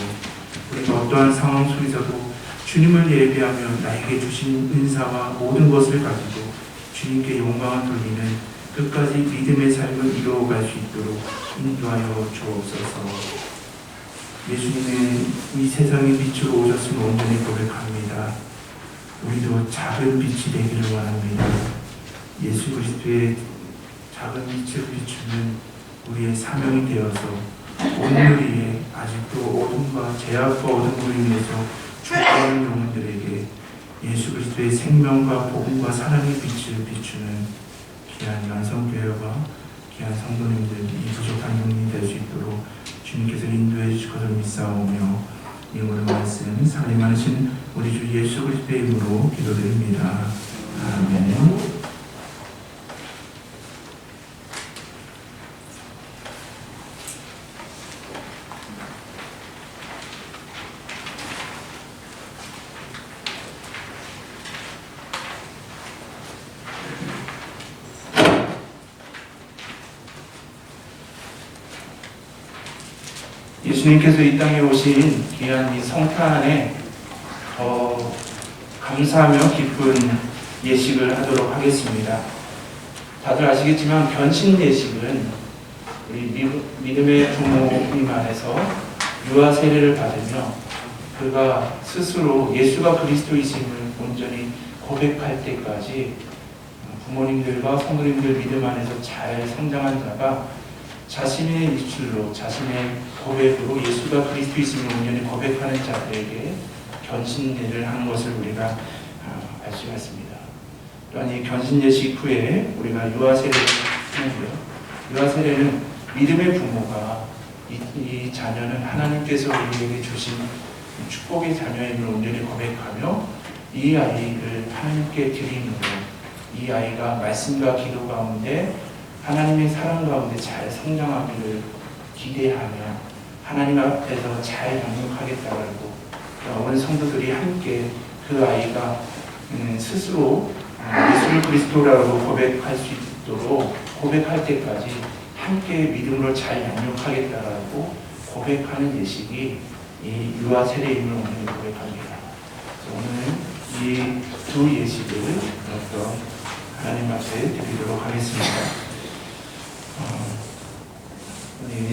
우리가 어떠한 상황 속에서도 주님을 예배하며 나에게 주신 은사와 모든 것을 가지고 주님께 영광을 돌리는 끝까지 믿음의 삶을 이루어갈 수 있도록 인도하여 주옵소서. 예수님의 이 세상의 빛으로 오셨음을 온전히 고백합니다. 우리도 작은 빛이 되기를 원합니다. 예수 그리스도의 작은 빛을 비추는 우리의 사명이 되어서 오늘 위에 아직도 어둠과 죄악과 어둠으로 인해서 죽어가는 영혼들에게 예수 그리스도의 생명과 복음과 사랑의 빛을 비추는 귀한 만성교회와 귀한 성도님들, 이 부족한 영혼이 될 수 있도록 주님께서 인도해 주실 것을 믿사오며 이 오늘 말씀 살림 많으신 우리 주 예수 그리스도의 이름으로 기도드립니다. 아멘. 예수님께서 이 땅에 오신 귀한 이 성탄에 감사하며 기쁜 예식을 하도록 하겠습니다. 다들 아시겠지만 변신 예식은 우리 믿음의 부모님 안에서 유아 세례를 받으며 그가 스스로 예수가 그리스도이심을 온전히 고백할 때까지 부모님들과 성도님들 믿음 안에서 잘 성장한 자가 자신의 입술로 자신의 고백으로 예수가 그리스도이심을 온전히 고백하는 자들에게 견신례를 하는 것을 우리가 알 수가 있습니다. 또한 이 견신예식 후에 우리가 유아세례를 하는데요. 유아세례는 믿음의 부모가 이 자녀는 하나님께서 우리에게 주신 축복의 자녀임을 온전히 고백하며 이 아이를 하나님께 드림으로 이 아이가 말씀과 기도 가운데 하나님의 사랑 가운데 잘 성장하기를 기대하며 하나님 앞에서 잘 양육하겠다고 온 성도들이 함께 그 아이가 스스로 예수를 그리스도라고 고백할 수 있도록 고백할 때까지 함께 믿음으로 잘 양육하겠다라고 고백하는 예식이 이 유아 세례임을 오늘 고백합니다. 오늘 이 두 예식을 하나님 앞에 드리도록 하겠습니다.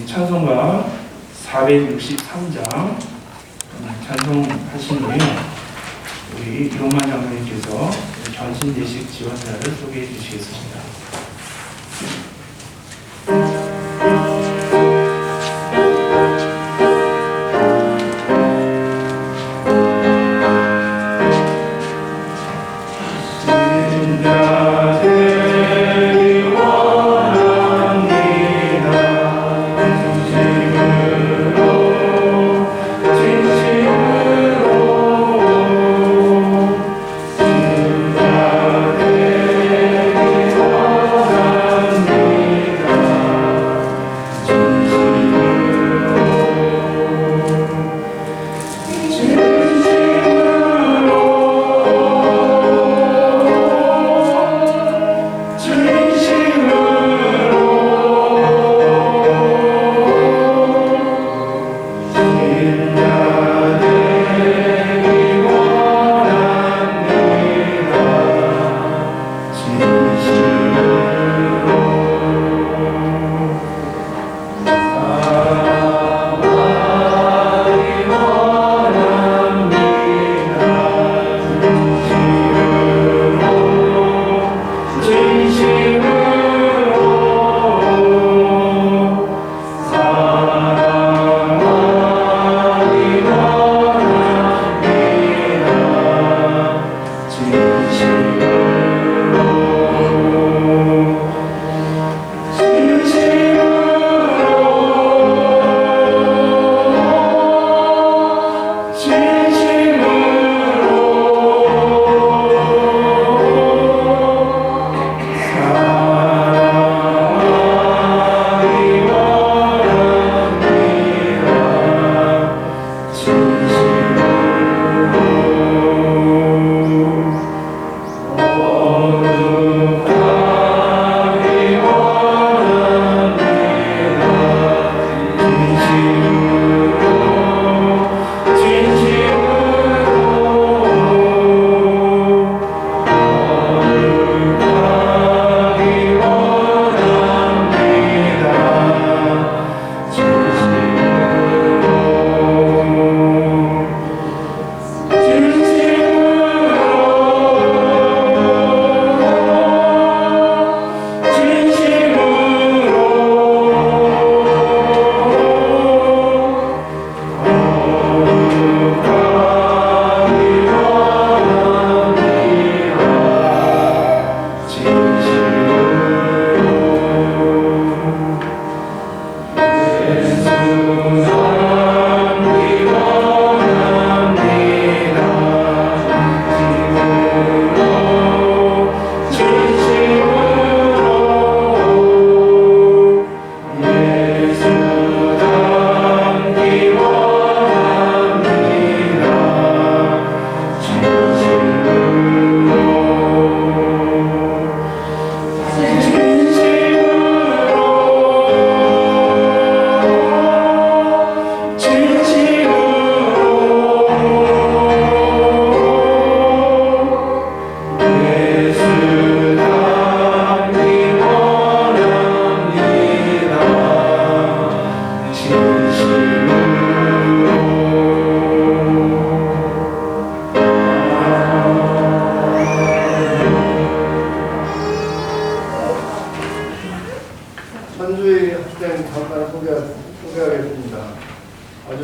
찬송가 463장 찬송하신 후에 우리 이용만 장로님께서 견신예식 지원자를 소개해 주시겠습니다. 진짜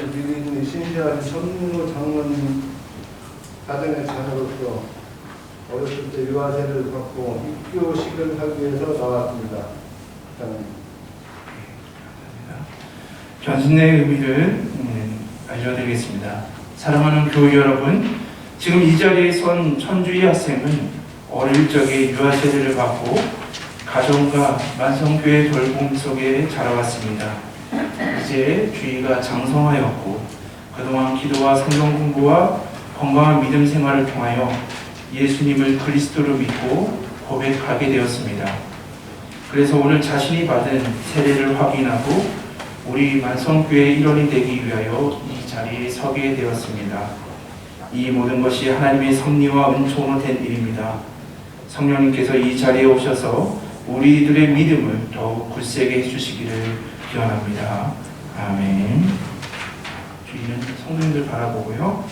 하나님을 믿는 신실한 전문로 장로님 가정의 자녀로서 어렸을 때 유아세를 받고 입교식을 하기 위해서 나왔습니다. 전신의 의미를 알려드리겠습니다. 사랑하는 교우 여러분, 지금 이 자리에 선 천주희 학생은 어릴 적에 유아 세례를 받고 가정과 만성교회 돌봄 속에 자라왔습니다. 이제 주희가 장성하였고 그동안 기도와 성경 공부와 건강한 믿음 생활을 통하여 예수님을 그리스도로 믿고 고백하게 되었습니다. 그래서 오늘 자신이 받은 세례를 확인하고 우리 만성교회의 일원이 되기 위하여 이 자리에 서게 되었습니다. 이 모든 것이 하나님의 섭리와 은총으로 된 일입니다. 성령님께서 이 자리에 오셔서 우리들의 믿음을 더욱 굳세게 해주시기를 기원합니다. 아멘. 주의는 성도님들 바라보고요.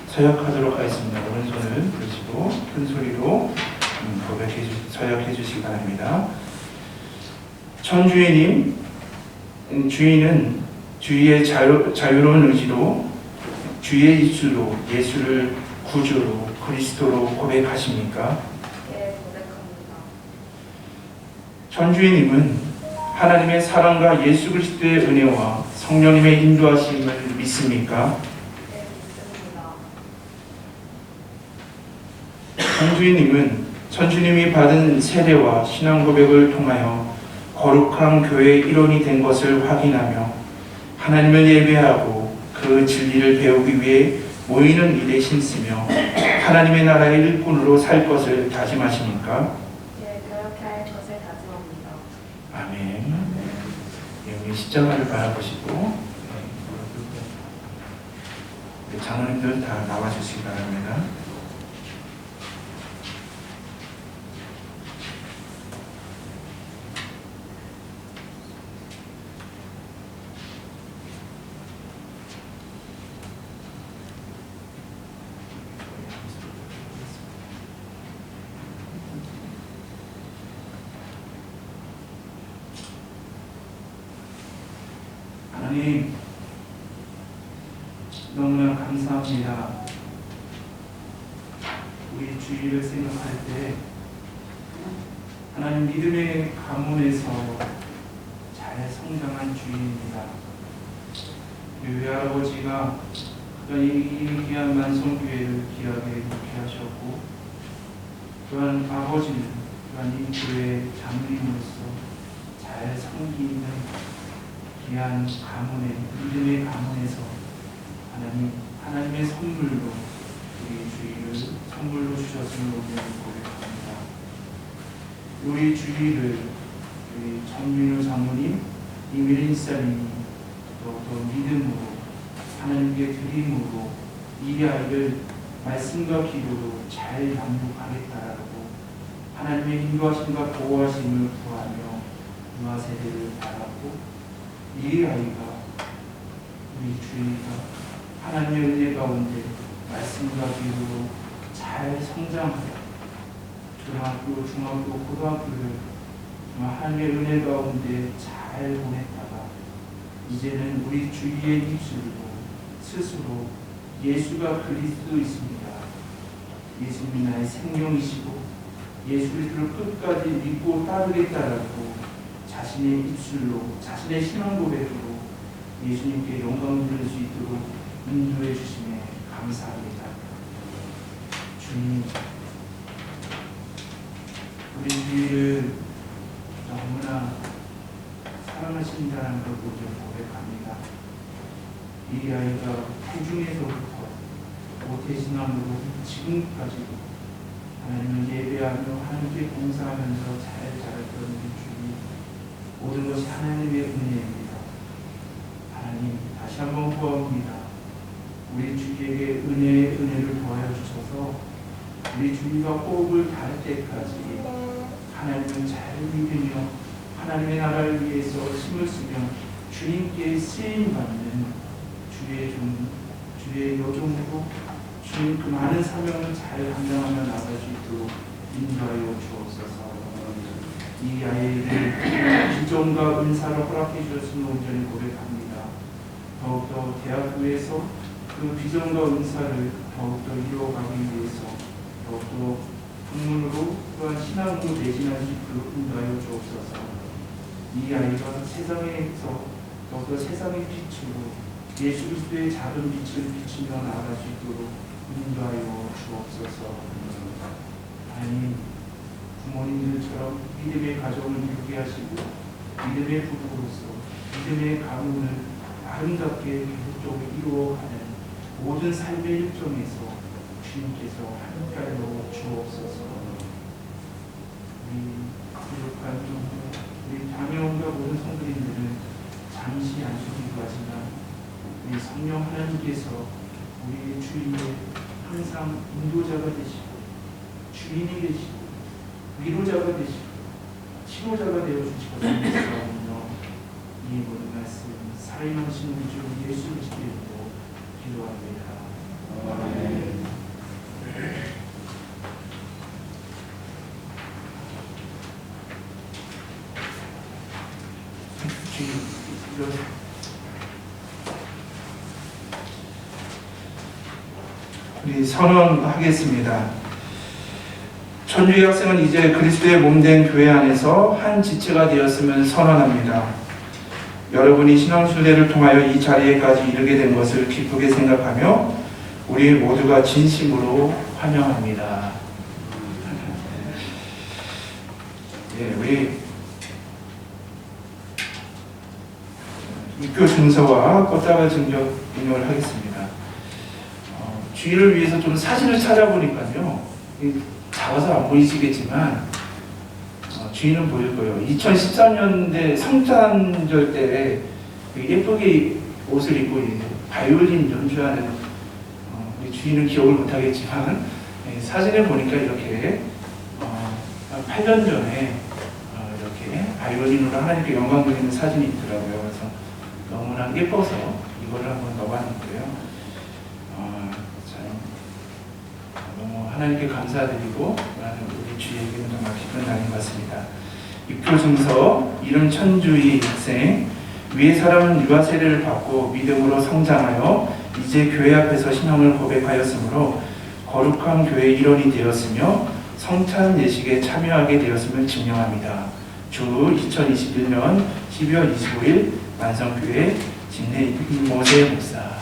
서약하도록 하겠습니다. 오른손을 드시고 큰 소리로 서약해 주시기 바랍니다. 천주인님, 주인은 주의 자유로운 의지로 주의 입술로 예수를 구주로 그리스도로 고백하십니까? 예, 고백합니다. 천주인님은 하나님의 사랑과 예수 그리스도의 은혜와 성령님의 인도하심을 믿습니까? 예, 믿습니다. 천주인님은 천주님이 받은 세례와 신앙 고백을 통하여 거룩한 교회의 일원이 된 것을 확인하며 하나님을 예배하고 그 진리를 배우기 위해 모이는 일에 힘쓰며 하나님의 나라의 일꾼으로 살 것을 다짐하십니까? 예, 그렇게 할 것을 다짐합니다. 아멘. 우리 십자가를 바라보시고 장로님들 다 나와주시기 바랍니다. 하나님, 너무나 감사합니다. 우리 주일을 생각할 때 하나님 믿음의 가문에서 잘 성장한 주일입니다. 우리 외할아버지가 이 귀한 만성교회를 귀하게 목회하셨고 또한 아버지는 또한 이 교회의 장로님으로서 잘 섬기는 귀한 가문의 믿음의 가문에서 하나님의 선물로 우리 주일을 선물로 주셨음을 오늘 고백합니다. 우리 주일을 우리 정민우 장로님, 이미린 사님이 또 믿음으로 하나님께 드림으로 이 아이를 말씀과 기도로 잘 양육하겠다라고 하나님의 인도하심과 보호하심을 구하며 유아 세대를 바라고 이 아이가 우리 주희가 하나님의 은혜 가운데 말씀과 기도로 잘 성장하여 초등학교, 중학교, 고등학교를 하나님의 은혜 가운데 잘 보냈다가 이제는 우리 주희의 입술로 스스로 예수가 그리스도 있습니다. 예수님이 나의 생명이시고 예수 그리스도를 끝까지 믿고 따르겠다라고 자신의 입술로 자신의 신앙 고백으로 예수님께 영광을 돌릴 수 있도록 인도해 주심에 감사합니다. 주님, 우리 주일을 너무나 사랑하신다는 걸 먼저 고백합니다. 이 아이가 태중에서부터 모태신앙으로 지금까지 하나님을 예배하며 하나님께 봉사하면서 잘 자랐던 우리 주님, 모든 것이 하나님의 은혜입니다. 하나님, 다시 한번 구합니다. 우리 주님에게 은혜를 더하여 주셔서 우리 주님과 호흡을 닿을 때까지 하나님을 잘 믿으며 하나님의 나라를 위해서 힘을 쓰며 주님께 쓰임받는 주의 여종으로 주님 그 많은 사명을 잘 감당하며 나갈 수 있도록 인도하여 주옵소서. 이 아이를 기존과 은사를 허락해 주셨음을 온전히 고백합니다. 더욱더 대학교에서 그 비전과 은사를 더욱더 이루어가기 위해서 더욱더 학문으로 또한 신앙으로 매진하는 그 인도하여 주옵소서. 이 아이가 세상에서 더욱더 세상의 빛으로 예수 그리스도의 작은 빛을 비추며 나아갈 수 있도록 인도하여 주옵소서. 하나님, 부모님들처럼 믿음의 가정을 이루게 하시고 믿음의 부부로서 믿음의 가문을 아름답게 계속적으로 이루어가는 모든 삶의 일정에서 주님께서 함께하여 주옵소서. 우리 부족한 우리 자녀원과 모든 성도님들은 잠시 안식이기도 하지만 우리 성령 하나님께서 우리의 주위에 항상 인도자가 되시고 주인이 되시고 위로자가 되시고 치료자가 되어주시고 이 모든 말씀 살아있는 우리 주 예수 그리스도로 기도합니다. 아멘. 우리 선언하겠습니다. 천주의 학생은 이제 그리스도의 몸된 교회 안에서 한 지체가 되었음을 선언합니다. 여러분이 신앙순례를 통하여 이 자리에까지 이르게 된 것을 기쁘게 생각하며 우리 모두가 진심으로 환영합니다. 예, 우리 입교 증서와 꽃다발 증적 인용을 하겠습니다. 주의를 위해서 좀 사진을 찾아보니까요, 작아서 안 보이시겠지만 주인은 보일 거예요. 2013년대 성탄절 때 예쁘게 옷을 입고 바이올린 연주하는 우리 주인은 기억을 못하겠지만 사진을 보니까 이렇게 8년 전에 이렇게 바이올린으로 하나님께 영광 드리는 사진이 있더라고요. 그래서 너무나 예뻐서 이거를 한번 넣어봤는데요. 너무 하나님께 감사드리고 우리 주에게는 정말 기쁜 날인 것 같습니다. 입교증서 이름 천주의 학생 위의 사람은 유아 세례를 받고 믿음으로 성장하여 이제 교회 앞에서 신앙을 고백하였으므로 거룩한 교회의 일원이 되었으며 성찬 예식에 참여하게 되었음을 증명합니다. 주 2021년 12월 25일 만성교회 진례 이모세 목사.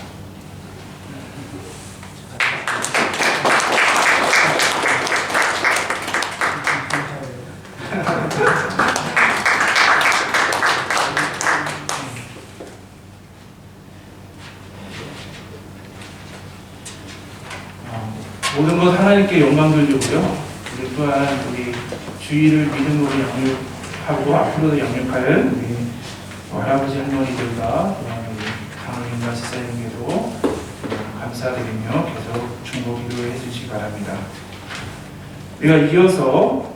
모든 것 하나님께 영광 돌리고요. 우리 또한 우리 주의를 믿음으로 양육하고 앞으로도 양육할 우리 할아버지 할머니들과 또한 우리 강원인과 지사님께도 감사드리며 계속 중보 기도해 주시기 바랍니다. 우리가 이어서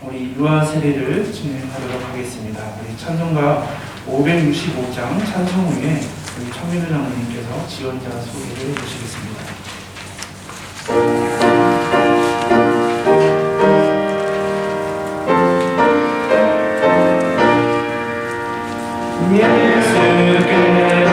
우리 유아 세례를 진행하도록 하겠습니다. 우리 찬송가 565장 찬송 후에 우리 청민우 장로님께서 지원자 소개를 해주시겠습니다. 예수께로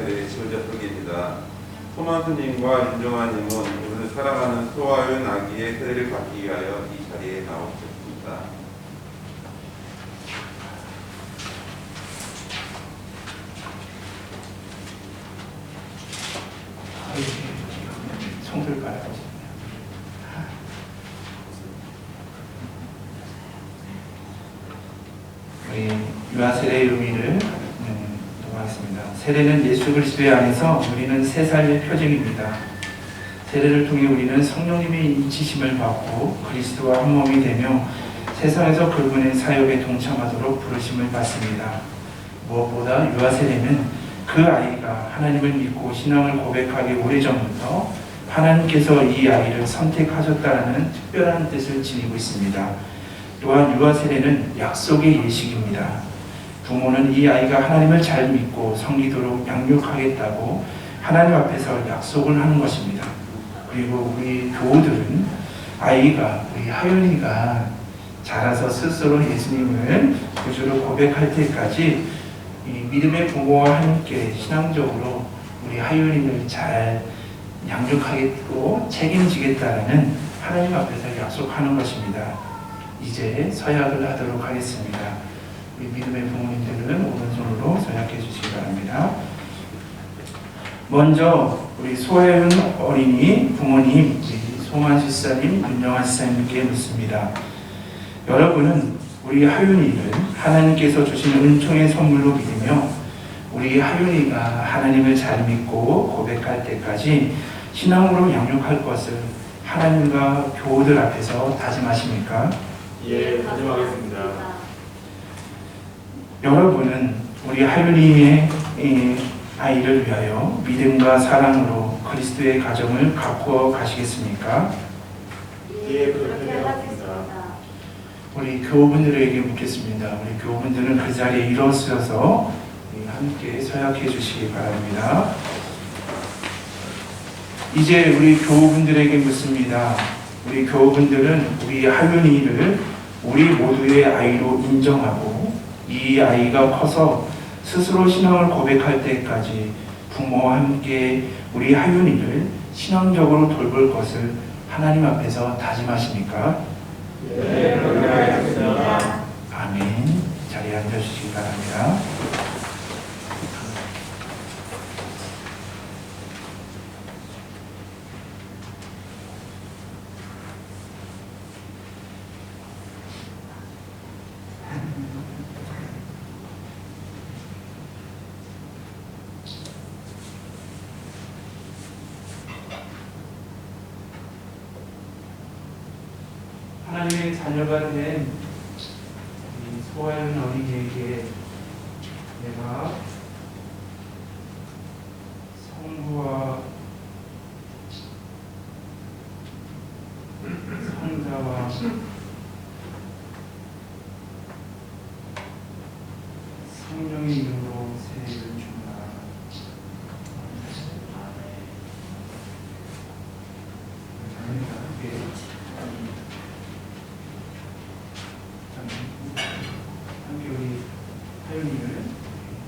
유아세례의 지원자석입니다. 소만수님과 윤정아님은 오늘 살아가는 소아윤 아기의 세례를 받기 위하여 이 자리에 나오셨습니다. 손들 깔아주시네요. 우리 유아세례의 의미를 하겠습니다. 세례는 예수 그리스도의 안에서 우리는 새 삶의 표징입니다. 세례를 통해 우리는 성령님의 인치심을 받고 그리스도와 한 몸이 되며 세상에서 그분의 사역에 동참하도록 부르심을 받습니다. 무엇보다 유아세례는 그 아이가 하나님을 믿고 신앙을 고백하기 오래전부터 하나님께서 이 아이를 선택하셨다는 특별한 뜻을 지니고 있습니다. 또한 유아세례는 약속의 예식입니다. 부모는 이 아이가 하나님을 잘 믿고 섬기도록 양육하겠다고 하나님 앞에서 약속을 하는 것입니다. 그리고 우리 교우들은 아이가, 우리 하윤이가 자라서 스스로 예수님을 구주로 고백할 때까지 이 믿음의 부모와 함께 신앙적으로 우리 하윤이를 잘 양육하겠고 책임지겠다는 하나님 앞에서 약속하는 것입니다. 이제 서약을 하도록 하겠습니다. 우리 믿음의 부모님들은 오른손으로 서약해 주시기 바랍니다. 먼저 우리 소아윤 어린이 부모님, 송한 집사님, 윤영한 집사님께 묻습니다. 여러분은 우리 하윤이를 하나님께서 주신 은총의 선물로 믿으며 우리 하윤이가 하나님을 잘 믿고 고백할 때까지 신앙으로 양육할 것을 하나님과 교우들 앞에서 다짐하십니까? 예, 다짐하겠습니다. 여러분은 우리 하윤이의 아이를 위하여 믿음과 사랑으로 그리스도의 가정을 가꾸어 가시겠습니까? 예, 그렇게 하겠습니다. 우리 교우분들에게 묻겠습니다. 우리 교우분들은 그 자리에 일어서서 함께 서약해 주시기 바랍니다. 이제 우리 교우분들에게 묻습니다. 우리 교우분들은 우리 하윤이를 우리 모두의 아이로 인정하고 이 아이가 커서 스스로 신앙을 고백할 때까지 부모와 함께 우리 하윤이를 신앙적으로 돌볼 것을 하나님 앞에서 다짐하십니까? 네, 그렇게 하겠습니다. 아멘. 자리에 앉아주시기 바랍니다. 하나님의 자녀가 된 소아윤 어린이에게 내가 성부와 성자와 성령의 이름으로 세례를 준다. 함께 우리 하윤이를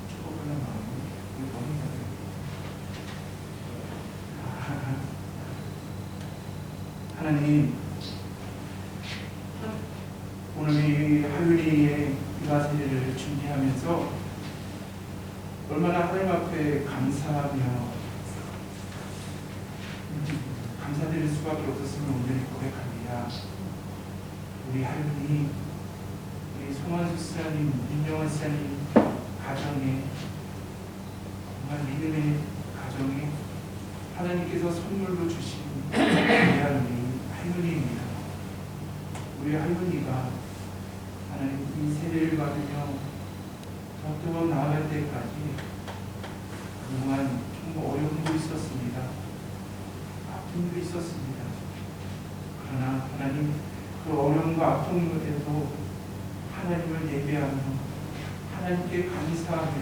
축복하는 마음으로 하나님, 오늘 이 하윤이의 유아세례를 준비하면서 얼마나 하나님 앞에 감사하며 감사드릴 수밖에 없었음을 오늘 고백합니다. 우리 하윤이, 우리 송환수 씨님, 윤영환 씨님 가정에, 정말 믿음의 가정에 하나님께서 선물로 주신 귀한 우리 하윤이입니다. 우리 하윤이가 하나님 이 세례를 받으며 더욱더 나아갈 때까지 그동안 정말 어려움도 있었습니다. 아픔도 있었습니다. 그러나 하나님 그 어려움과 아픔에도 하나님을 예배하며 하나님께 감사하며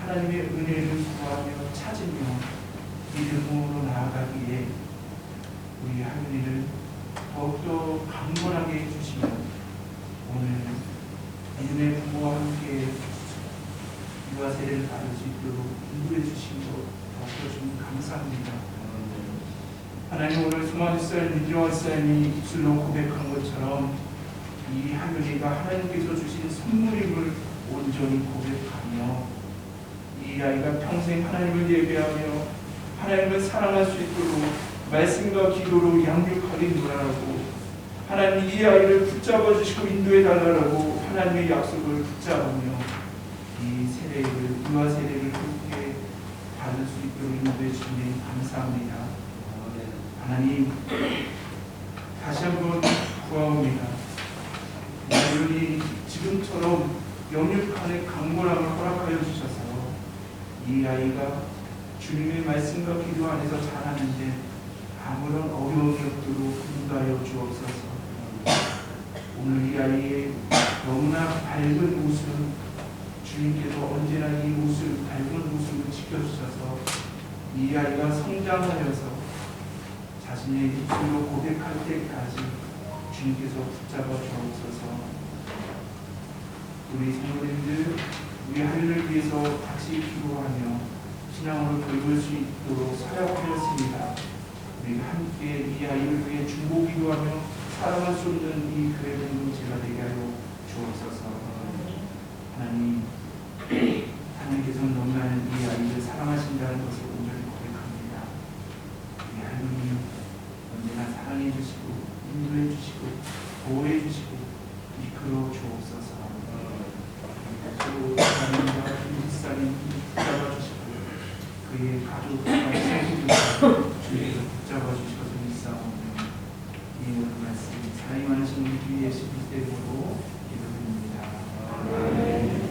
하나님의 은혜를 구하며 찾으며 믿음으로 나아가기에 우리 하윤이를 더욱더 강건하게 해주시며 오늘 믿음의 부모와 함께 유아 세례를 받을 수 있도록 인도해 주신 것 좀 감사합니다. 하나님, 오늘 소망 집사님, 민정환 집사님이 입술로 고백한 것처럼 이 하늘이가 하나님께서 주신 선물임을 온전히 고백하며 이 아이가 평생 하나님을 예배하며 하나님을 사랑할 수 있도록 말씀과 기도로 양육하게 누라라고, 하나님 이 아이를 붙잡아 주시고 인도해 달라고 하나님의 약속을 붙잡으며 이 세례를, 유아 세례를 함께 받을 수 있도록 인도해 주시니 감사합니다. 하나님, 다시 한번 구하옵니다. 여러분이 지금처럼 영육간의 강건함을 허락하여 주셔서 이 아이가 주님의 말씀과 기도 안에서 자라는데 아무런 어려움이 없도록 인도하여 주옵소서. 오늘 이 아이의 너무나 밝은 모습, 주님께서 언제나 이 모습, 밝은 모습을 지켜주셔서 이 아이가 성장하여서 자신의 입술로 고백할 때까지 주님께서 붙잡아 주옵소서. 우리 성도님들, 우리 하늘을 위해서 같이 기도하며 신앙으로 돌볼 수 있도록 사역하였습니다. 우리 함께 이 아이를 위해 중보 기도하며 사랑할 수 없는 이 교회 공동체가 되게 하여 주옵소서. 하나님, 하나님께서는 너무나 이 아이를 사랑하신다는 것을 온전히 고백합니다. 우리 하나님 언제나 사랑해 주시고 인도해 주시고 보호해 주시고 이끌어 주옵소서. 하나님과 김집사님 붙잡아 주시고 그의 가족과 친구들과 주께서 붙잡아 주셔서 믿사오며 이 모든 말씀 사랑이 많으신 우리 주 예수 그리스도의 이름으로 기도드립니다. 아멘.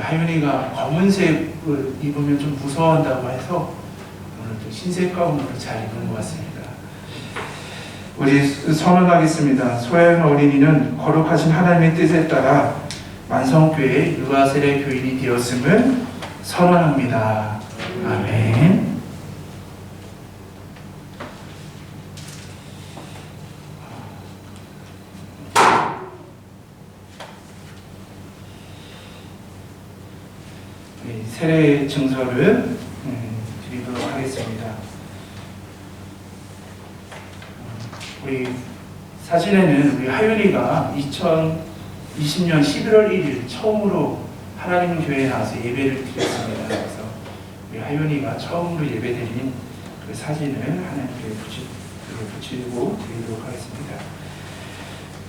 하윤이가 검은색을 입으면 좀 무서워한다고 해서 오늘 또 흰색 가운으로 잘 입은 것 같습니다. 우리 선언하겠습니다. 소아연 어린이는 거룩하신 하나님의 뜻에 따라 만성교회 유아세례 교인이 되었음을 선언합니다. 아멘. 세례 증서를 드리도록 하겠습니다. 우리 사진에는 우리 하윤이가 2020년 11월 1일 처음으로 하나님 교회에 나와서 예배를 드렸습니다. 그래서 우리 하윤이가 처음으로 예배드린 그 사진을 하나님 교회에 붙이고 드리도록 하겠습니다.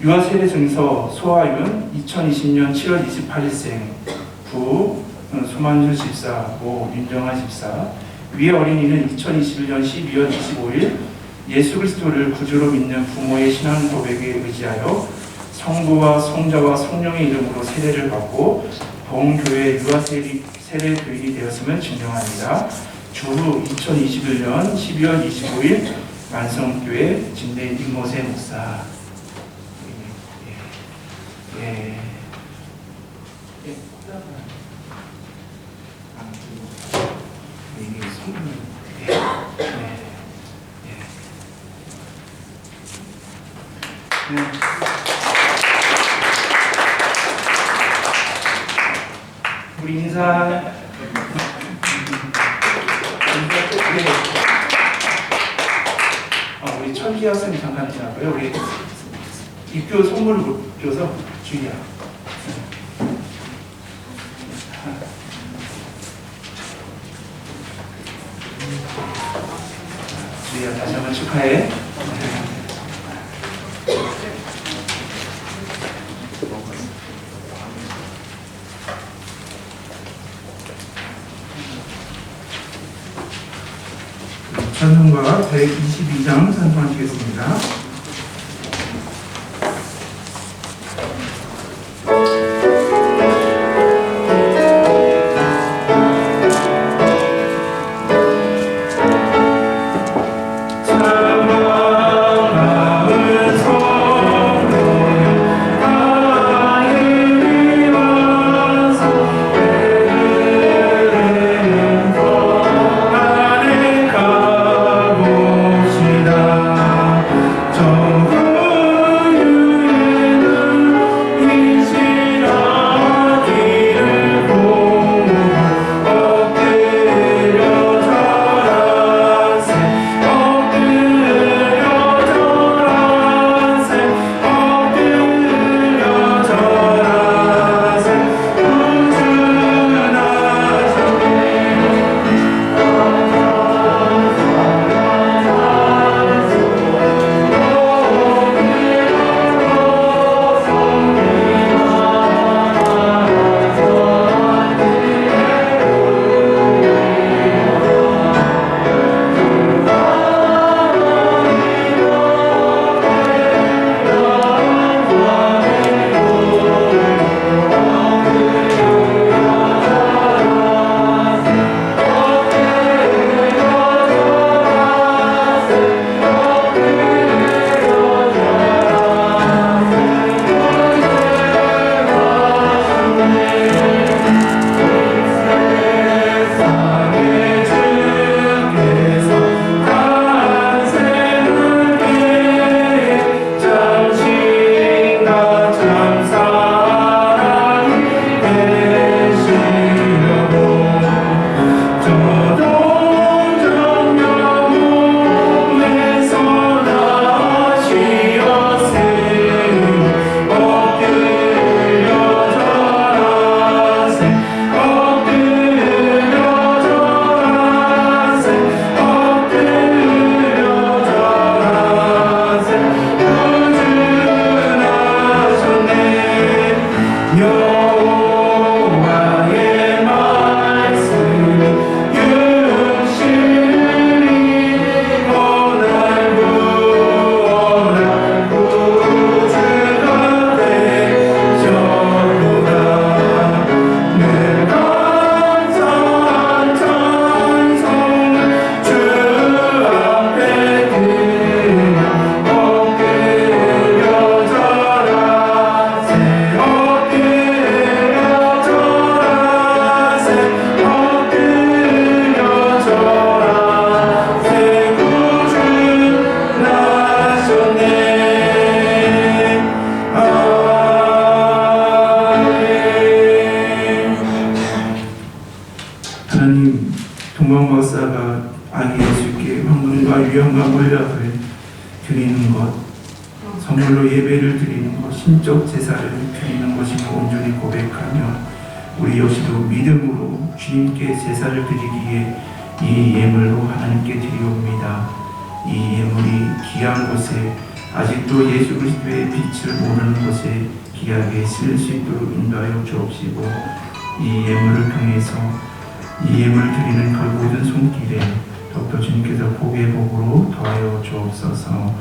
유아세례 증서 소아윤 2020년 7월 28일생 부 소만주 집사, 모 윤정아 집사. 위의 어린이는 2021년 12월 25일 예수 그리스도를 구주로 믿는 부모의 신앙 고백에 의지하여 성부와 성자와 성령의 이름으로 세례를 받고 본교회 유아세례 교인이 되었음을 증명합니다. 주후 2021년 12월 25일 만성교회 진대 임모세 목사. 우리 인사 우리 천기 학생 잠깐 지나고요. 우리 입교 선물을 못 줘서 주의야. 주희야, 다시 한번 축하해. 찬송가 122장 찬송하시겠습니다. 아 드리는 것, 선물로 예배를 드리는 것, 신적 제사를 드리는 것임을 온전히 고백하며 우리 역시도 믿음으로 주님께 제사를 드리기에 이 예물로 하나님께 드리옵니다. 이 예물이 귀한 곳에 아직도 예수 그리스도의 빛을 모르는 곳에 귀하게 쓸 수 있도록 인도하여 주옵시고 이 예물을 통해서 이 예물을 드리는 그 모든 손길에 더욱더 주님께서 복의 복으로 더하여 주옵소서.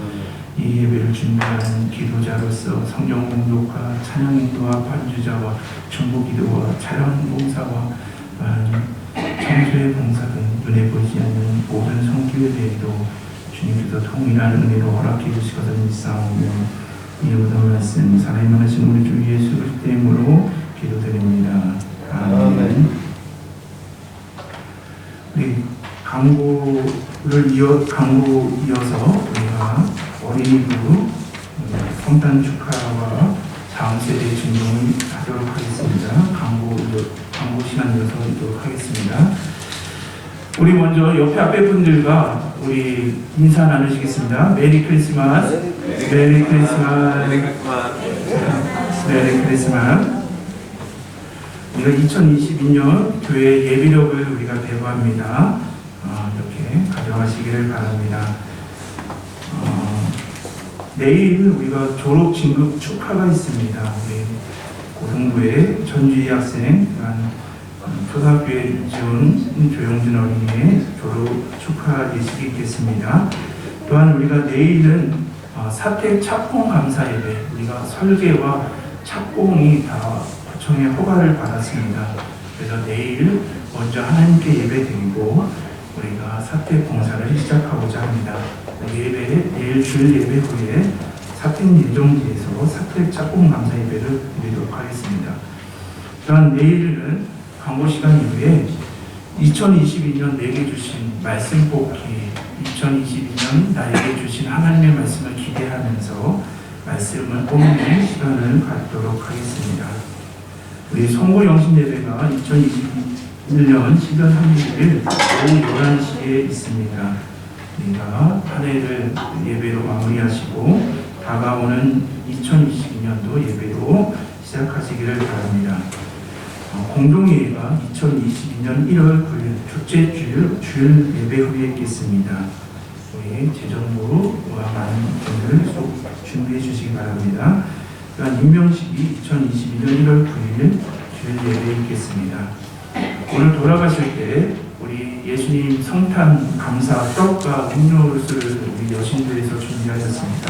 이 예배를 준비하는 기도자로서 성경 공독과 찬양 인도와 반주자와 중보 기도와 찬양 봉사와 청소의 봉사 등 눈에 보이지 않는 모든 손길에 대해도 주님께서 통일한 은혜로 허락해 주시거든 믿사오며 이 모든 말씀 살아있는 하신 우리 주 예수 그리스도의 이름으로 기도드립니다. 아멘. 우리 광고를 이어서 우리가 어린이부 성탄 축하와 다음 세대 진정을 하도록 하겠습니다. 광고 시간 이어서 하겠습니다. 우리 먼저 옆에 앞에 분들과 우리 인사 나누시겠습니다. 메리 크리스마스. 메리 크리스마스. 메리 크리스마스. 우리가 2022년 교회 예비력을 우리가 배부합니다. 이렇게 가져가시기를 바랍니다. 내일 우리가 졸업 진급 축하가 있습니다. 우리 고등부의 전주희 학생, 초등학교에 지원 조영진 어린이의 졸업 축하 예식이 있겠습니다. 또한 우리가 내일은 사택 착공 감사 예배, 우리가 설계와 착공이 다 구청의 허가를 받았습니다. 그래서 내일 먼저 하나님께 예배 드리고 우리가 사택 공사를 시작하고자 합니다. 내일 주일 예배 후에 사택 예정지에서 사택 착공 감사 예배를 드리도록 하겠습니다. 또한 내일은 광고 시간 이후에 2022년 내게 주신 말씀 뽑기, 2022년 나에게 주신 하나님의 말씀을 기대하면서 말씀을 뽑는 시간을 갖도록 하겠습니다. 우리 선고 영신 예배가 2021년 12월 31일 오후 11시에 있습니다. 우리가 한 해를 예배로 마무리하시고 다가오는 2022년도 예배로 시작하시기를 바랍니다. 공동예배가 2022년 1월 9일 둘째 주일 예배 후에 있겠습니다. 우리 재정부와 많은 분들 준비해 주시기 바랍니다. 또한 임명식이 2022년 1월 9일 주일 예배에 있겠습니다. 오늘 돌아가실 때 우리 예수님 성탄 감사 떡과 음료를 우리 여신도에서 준비하였습니다.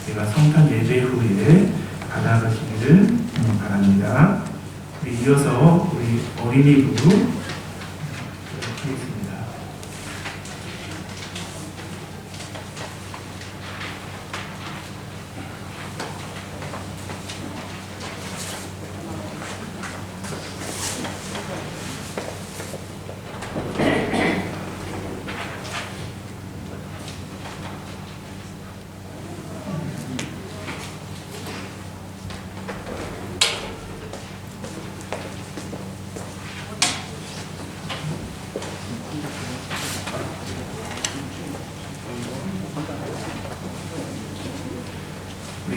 제가 성탄 예배 후에 받아가시기를 바랍니다. 우리 이어서 우리 어린이부 하겠습니다.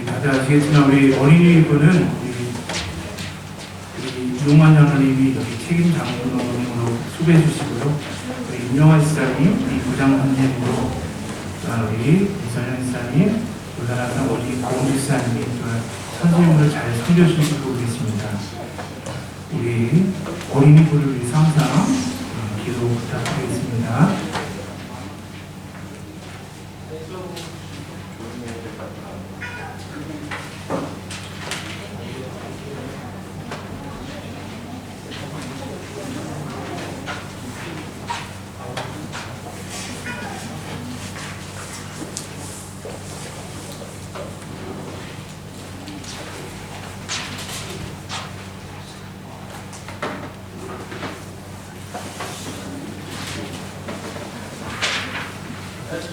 다들 아시겠지만 우리 어린이부는 우리 이용환 장로님이 여기 책임 장로님으로 수고해 주시고요. 우리 임영환 시사님, 우리 부장 선생님으로 우리 이선영 시사님, 조사나상 우리 고은주 시사님이 선생님으로 잘 섬겨주시고 계십니다. 우리 어린이부를 위해서 항상 기도 부탁드리겠습니다.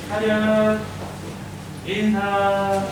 차렷 인사.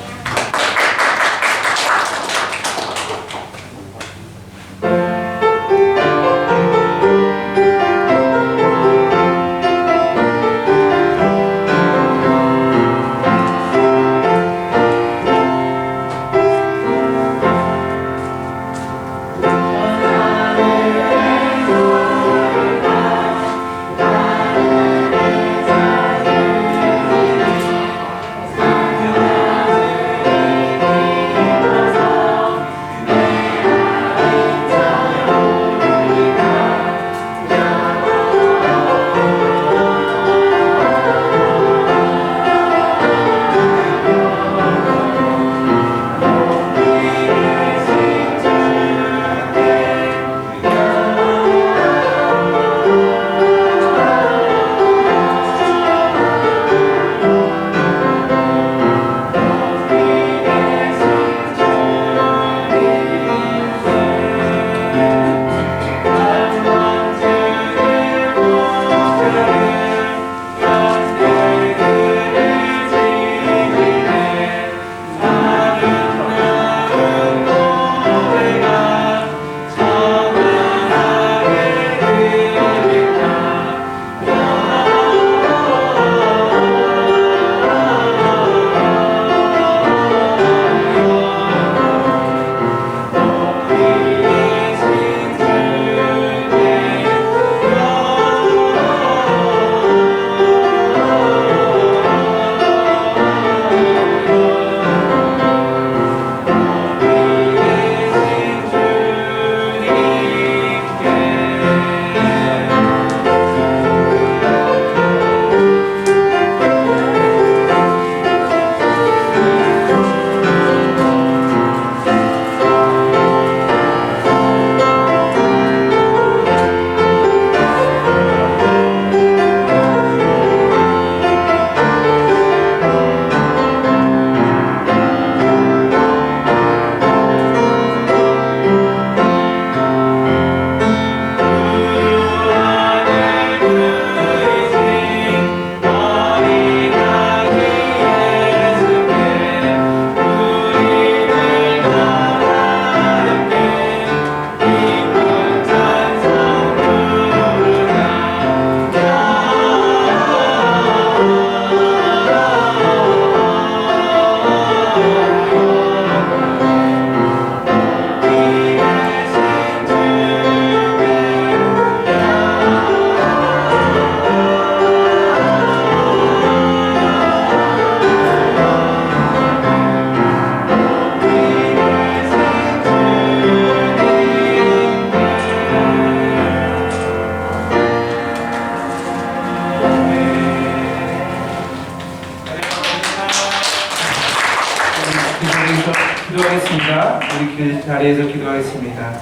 기도하겠습니다. 우리 자리에서 기도하겠습니다.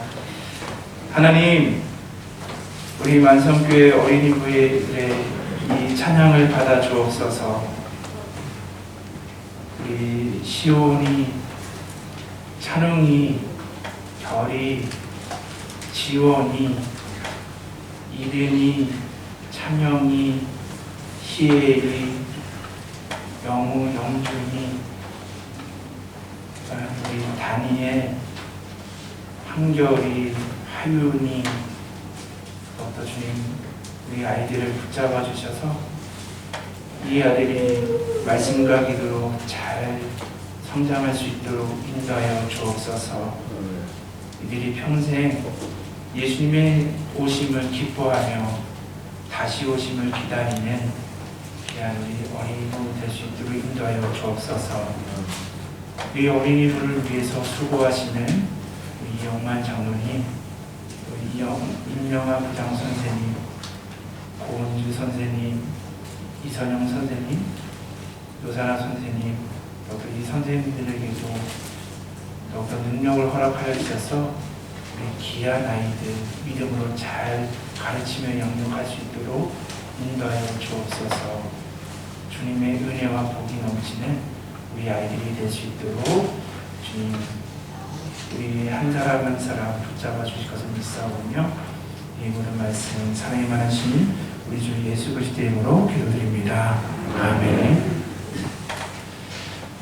하나님, 우리 만성교회 어린이부의 이 찬양을 받아 주옵소서. 우리 시온이, 찬웅이, 결이, 지원이, 이른이, 찬영이, 희애리, 영우, 영준이, 우리 다니엘, 한결이, 하윤이, 또 주님 우리 아이들을 붙잡아 주셔서 이 아들이 말씀과 기도로 잘 성장할 수 있도록 인도하여 주옵소서. 이들이 평생 예수님의 오심을 기뻐하며 다시 오심을 기다리는 귀한 우리 어린이부 될 수 있도록 인도하여 주옵소서. 우리 어린이부를 위해서 수고하시는 우리 이영만 장로님, 임명아 부장 선생님, 고은주 선생님, 이선영 선생님, 노사나 선생님, 또 이 선생님들에게도 더욱더 능력을 허락하여 주셔서 우리 귀한 아이들 믿음으로 잘 가르치며 영육할 수 있도록 인도하여 주옵소서. 주님의 은혜와 복이 넘치는 우리 아이들이 될 수 있도록 주님 우리 한 사람 한 사람 붙잡아 주실 것을 믿사오며 이 모든 말씀 사랑이 많으신 우리 주 예수 그리스도의 이름으로 기도드립니다. 아멘.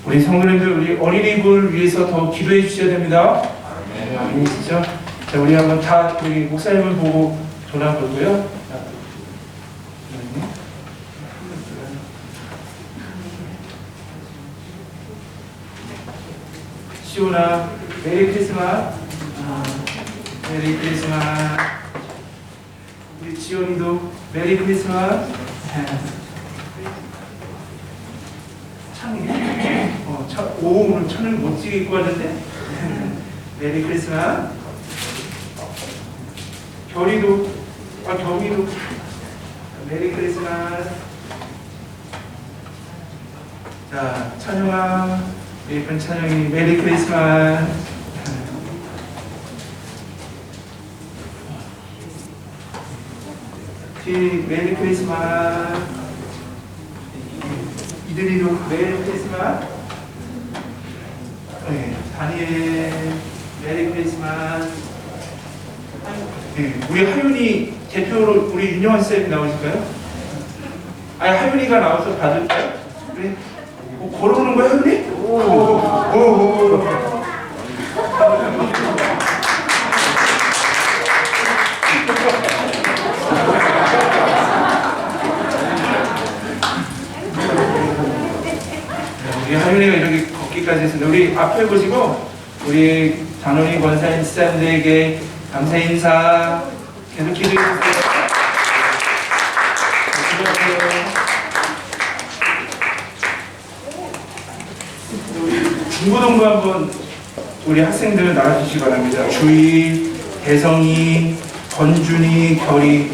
우리 성도님들, 우리 어린이부를 위해서 더 기도해 주셔야 됩니다. 아멘이시죠? 자, 우리 한번 다 우리 목사님을 보고 돌아보고요. 시온아, 메리 크리스마스. 메리 크리스마스. 우리 지원이도 메리 크리스마스. 오늘 천을 멋지게 입고 왔는데. 메리 크리스마스. 결이도, 경이도 메리 크리스마스. 자, 찬영아, 예쁜 찬영이 메리 크리스마스. 메리 크리스마스. 이들이도 메리 크리스마스. 네, 다니엘 메리 크리스마스. 네, 우리 하윤이 대표로 우리 윤영환 쌤이 나오실까요? 아니, 하윤이가 나와서 받을까요? 그래? 걸어오는 거야, 하윤이? 오. 우리 하윤이가 이렇게 걷기까지 했습니다. 우리 앞에 보시고 우리 단원이 권사님 지사님들에게 감사 인사 계속 기도해 주세요. 중고등부 한번 우리 학생들 나와주시기 바랍니다. 주희, 대성이, 건준이, 결이.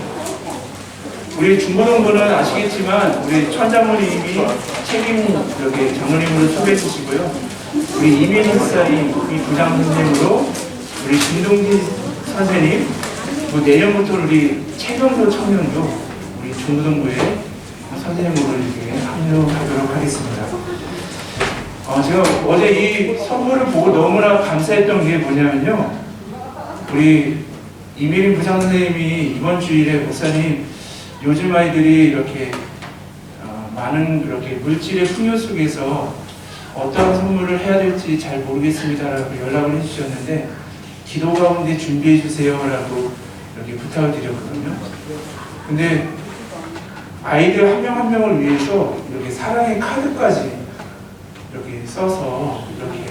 우리 중고등부는 아시겠지만 우리 천장모님이 책임 이렇게 장로님으로 소개해 주시고요. 우리 이민희 사님 이 부장 선생님으로 우리 김동진 선생님, 내년부터 우리 최경도 청년도 우리 중고등부의 선생님으로 이렇게 합류하도록 하겠습니다. 제가 어제 이 선물을 보고 너무나 감사했던 게 뭐냐면요. 우리 이민희 부장 선생님이 이번 주일에 목사님 요즘 아이들이 이렇게 많은 이렇게 물질의 풍요 속에서 어떤 선물을 해야 될지 잘 모르겠습니다라고 연락을 해주셨는데 기도 가운데 준비해 주세요라고 이렇게 부탁을 드렸거든요. 근데 아이들 한 명 한 명을 위해서 이렇게 사랑의 카드까지 이렇게 써서 이렇게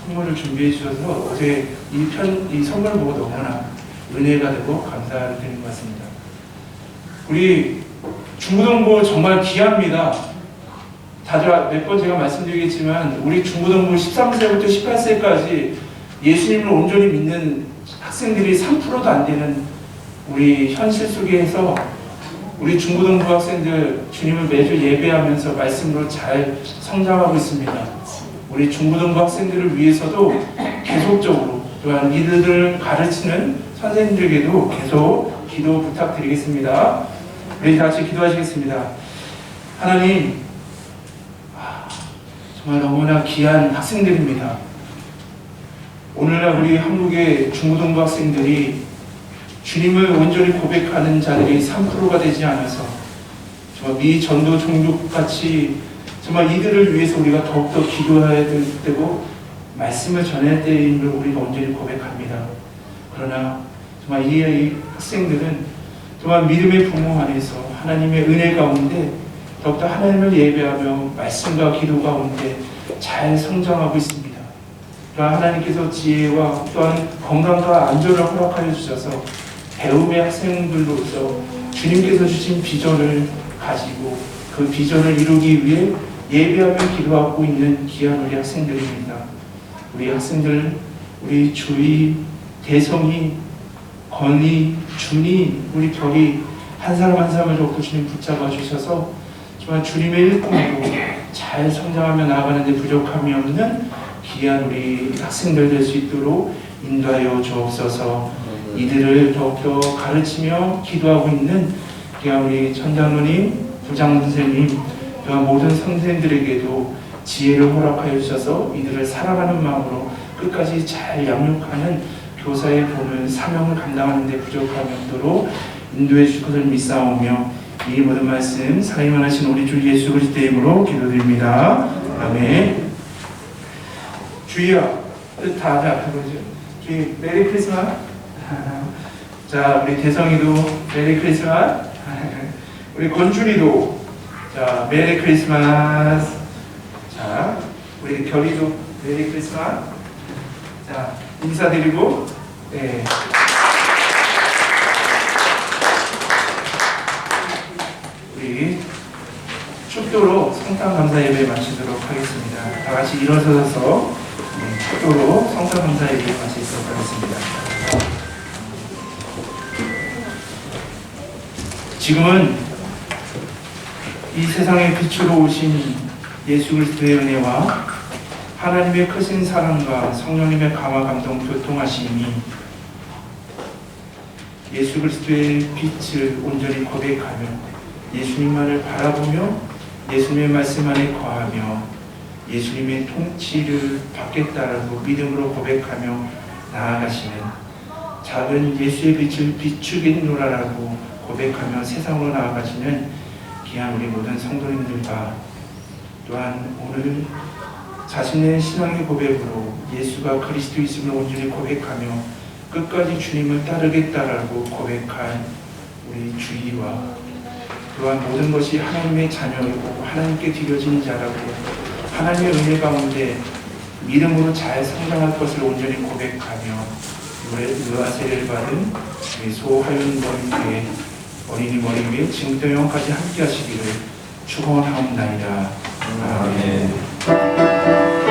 선물을 준비해 주셔서 어제 이 선물을 보고 너무나 은혜가 되고 감사를 드리는 것 같습니다. 우리 중고등부 정말 귀합니다. 다들 몇 번 제가 말씀드리겠지만 우리 중고등부 13세부터 18세까지 예수님을 온전히 믿는 학생들이 3%도 안 되는 우리 현실 속에서 우리 중고등부 학생들 주님을 매주 예배하면서 말씀으로 잘 성장하고 있습니다. 우리 중고등부 학생들을 위해서도 계속적으로 또한 이들을 가르치는 선생님들에게도 계속 기도 부탁드리겠습니다. 우리 다 같이 기도하시겠습니다. 하나님, 정말 너무나 귀한 학생들입니다. 오늘날 우리 한국의 중고등부 학생들이 주님을 온전히 고백하는 자들이 3%가 되지 않아서 정말 미 전도 종족같이 정말 이들을 위해서 우리가 더욱더 기도해야 되고 말씀을 전해야 되는 걸 우리가 온전히 고백합니다. 그러나 정말 이 학생들은 정말 믿음의 부모 안에서 하나님의 은혜 가운데 더욱더 하나님을 예배하며 말씀과 기도 가운데 잘 성장하고 있습니다. 또한 하나님께서 지혜와 또한 건강과 안전을 허락하여 주셔서 배움의 학생들로서 주님께서 주신 비전을 가지고 그 비전을 이루기 위해 예배하며 기도하고 있는 귀한 우리 학생들입니다. 우리 학생들, 우리 주희, 대성이, 건이, 준이, 우리 별이 한 사람 한 사람을 놓고 주님 붙잡아 주셔서 정말 주님의 일꾼으로 잘 성장하며 나아가는데 부족함이 없는 귀한 우리 학생들 될 수 있도록 인도하여 주옵소서. 이들을 더욱더 가르치며 기도하고 있는 귀한 우리 천장로님, 부장 선생님, 또한 모든 선생님들에게도 지혜를 허락하여 주셔서 이들을 사랑하는 마음으로 끝까지 잘 양육하는 교사의 본을 사명을 감당하는 데 부족함이 없도록 인도해 주실 것을 믿사오며 이 모든 말씀 사랑이 하신 우리 주 예수 그리스도의 이름으로 기도드립니다. 아멘. 주여 뜻하자 그러죠. 주여 메리 크리스마스. 자, 우리 대성이도 메리 크리스마스. 우리 건준이도 자, 메리 크리스마스. 자, 우리 결이도 메리 크리스마스. 자, 인사드리고 네. 우리 축도로 성탄 감사 예배 마치도록 하겠습니다. 다 같이 일어서서 축도로 성탄 감사 예배 마치도록 하겠습니다. 지금은 이 세상의 빛으로 오신 예수 그리스도의 은혜와 하나님의 크신 사랑과 성령님의 감화 감동 교통하심이 예수 그리스도의 빛을 온전히 고백하며 예수님만을 바라보며 예수님의 말씀 안에 거하며 예수님의 통치를 받겠다라고 믿음으로 고백하며 나아가시는 작은 예수의 빛을 비추겠노라라고 고백하며 세상으로 나아가시는 귀한 우리 모든 성도님들과 또한 오늘 자신의 신앙의 고백으로 예수가 그리스도이심을 온전히 고백하며 끝까지 주님을 따르겠다라고 고백한 우리 주의와 또한 모든 것이 하나님의 자녀이고 하나님께 드려진 자라고 하나님의 은혜 가운데 믿음으로 잘 성장할 것을 온전히 고백하며 의아세를 받은 소하윤 머리교회 어린이 머리교회 증도영까지 함께 하시기를 축원하옵나이다. 아멘.